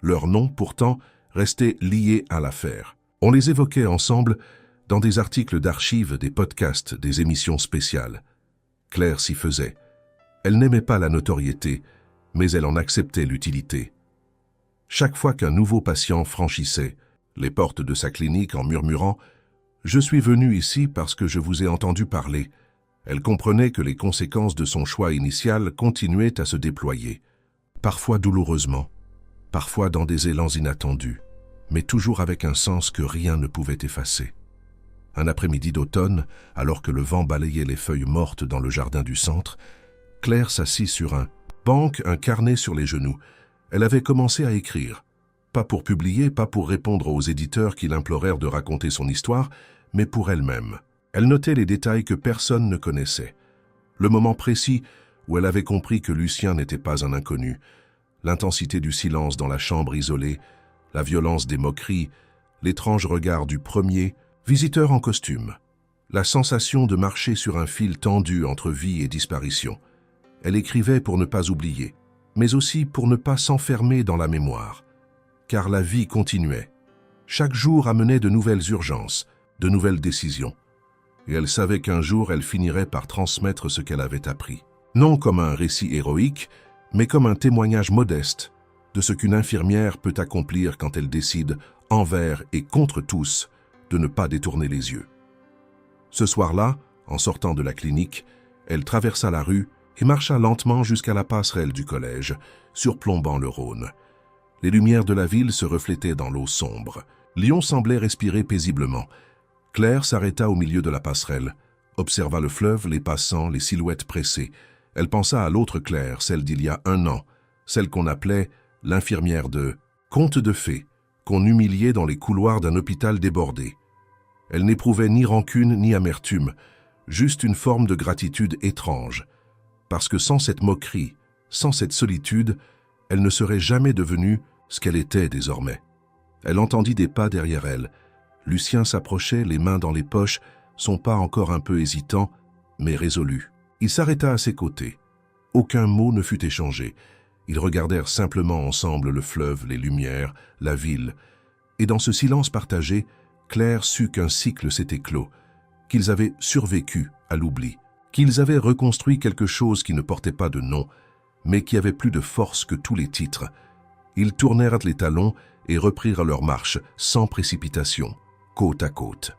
Leur nom, pourtant, restait lié à l'affaire. On les évoquait ensemble dans des articles d'archives, des podcasts, des émissions spéciales. Claire s'y faisait. Elle n'aimait pas la notoriété, mais elle en acceptait l'utilité. Chaque fois qu'un nouveau patient franchissait les portes de sa clinique en murmurant « Je suis venu ici parce que je vous ai entendu parler », elle comprenait que les conséquences de son choix initial continuaient à se déployer, parfois douloureusement, parfois dans des élans inattendus, mais toujours avec un sens que rien ne pouvait effacer. Un après-midi d'automne, alors que le vent balayait les feuilles mortes dans le jardin du centre, Claire s'assit sur un banc, un carnet sur les genoux. Elle avait commencé à écrire. Pas pour publier, pas pour répondre aux éditeurs qui l'implorèrent de raconter son histoire, mais pour elle-même. Elle notait les détails que personne ne connaissait. Le moment précis où elle avait compris que Lucien n'était pas un inconnu, l'intensité du silence dans la chambre isolée, la violence des moqueries, l'étrange regard du premier visiteur en costume, la sensation de marcher sur un fil tendu entre vie et disparition. Elle écrivait pour ne pas oublier, mais aussi pour ne pas s'enfermer dans la mémoire. Car la vie continuait. Chaque jour amenait de nouvelles urgences, de nouvelles décisions. Et elle savait qu'un jour elle finirait par transmettre ce qu'elle avait appris. Non comme un récit héroïque, mais comme un témoignage modeste de ce qu'une infirmière peut accomplir quand elle décide, envers et contre tous, de ne pas détourner les yeux. Ce soir-là, en sortant de la clinique, elle traversa la rue et marcha lentement jusqu'à la passerelle du collège, surplombant le Rhône. Les lumières de la ville se reflétaient dans l'eau sombre. Lyon semblait respirer paisiblement. Claire s'arrêta au milieu de la passerelle, observa le fleuve, les passants, les silhouettes pressées. Elle pensa à l'autre Claire, celle d'il y a 1 an, celle qu'on appelait l'infirmière de conte de fées, qu'on humiliait dans les couloirs d'un hôpital débordé. Elle n'éprouvait ni rancune ni amertume, juste une forme de gratitude étrange, parce que sans cette moquerie, sans cette solitude, elle ne serait jamais devenue ce qu'elle était désormais. Elle entendit des pas derrière elle. Lucien s'approchait, les mains dans les poches, son pas encore un peu hésitant, mais résolu. Il s'arrêta à ses côtés. Aucun mot ne fut échangé. Ils regardèrent simplement ensemble le fleuve, les lumières, la ville. Et dans ce silence partagé, Claire sut qu'un cycle s'était clos, qu'ils avaient survécu à l'oubli, qu'ils avaient reconstruit quelque chose qui ne portait pas de nom, mais qui avait plus de force que tous les titres. Ils tournèrent les talons et reprirent leur marche, sans précipitation, côte à côte.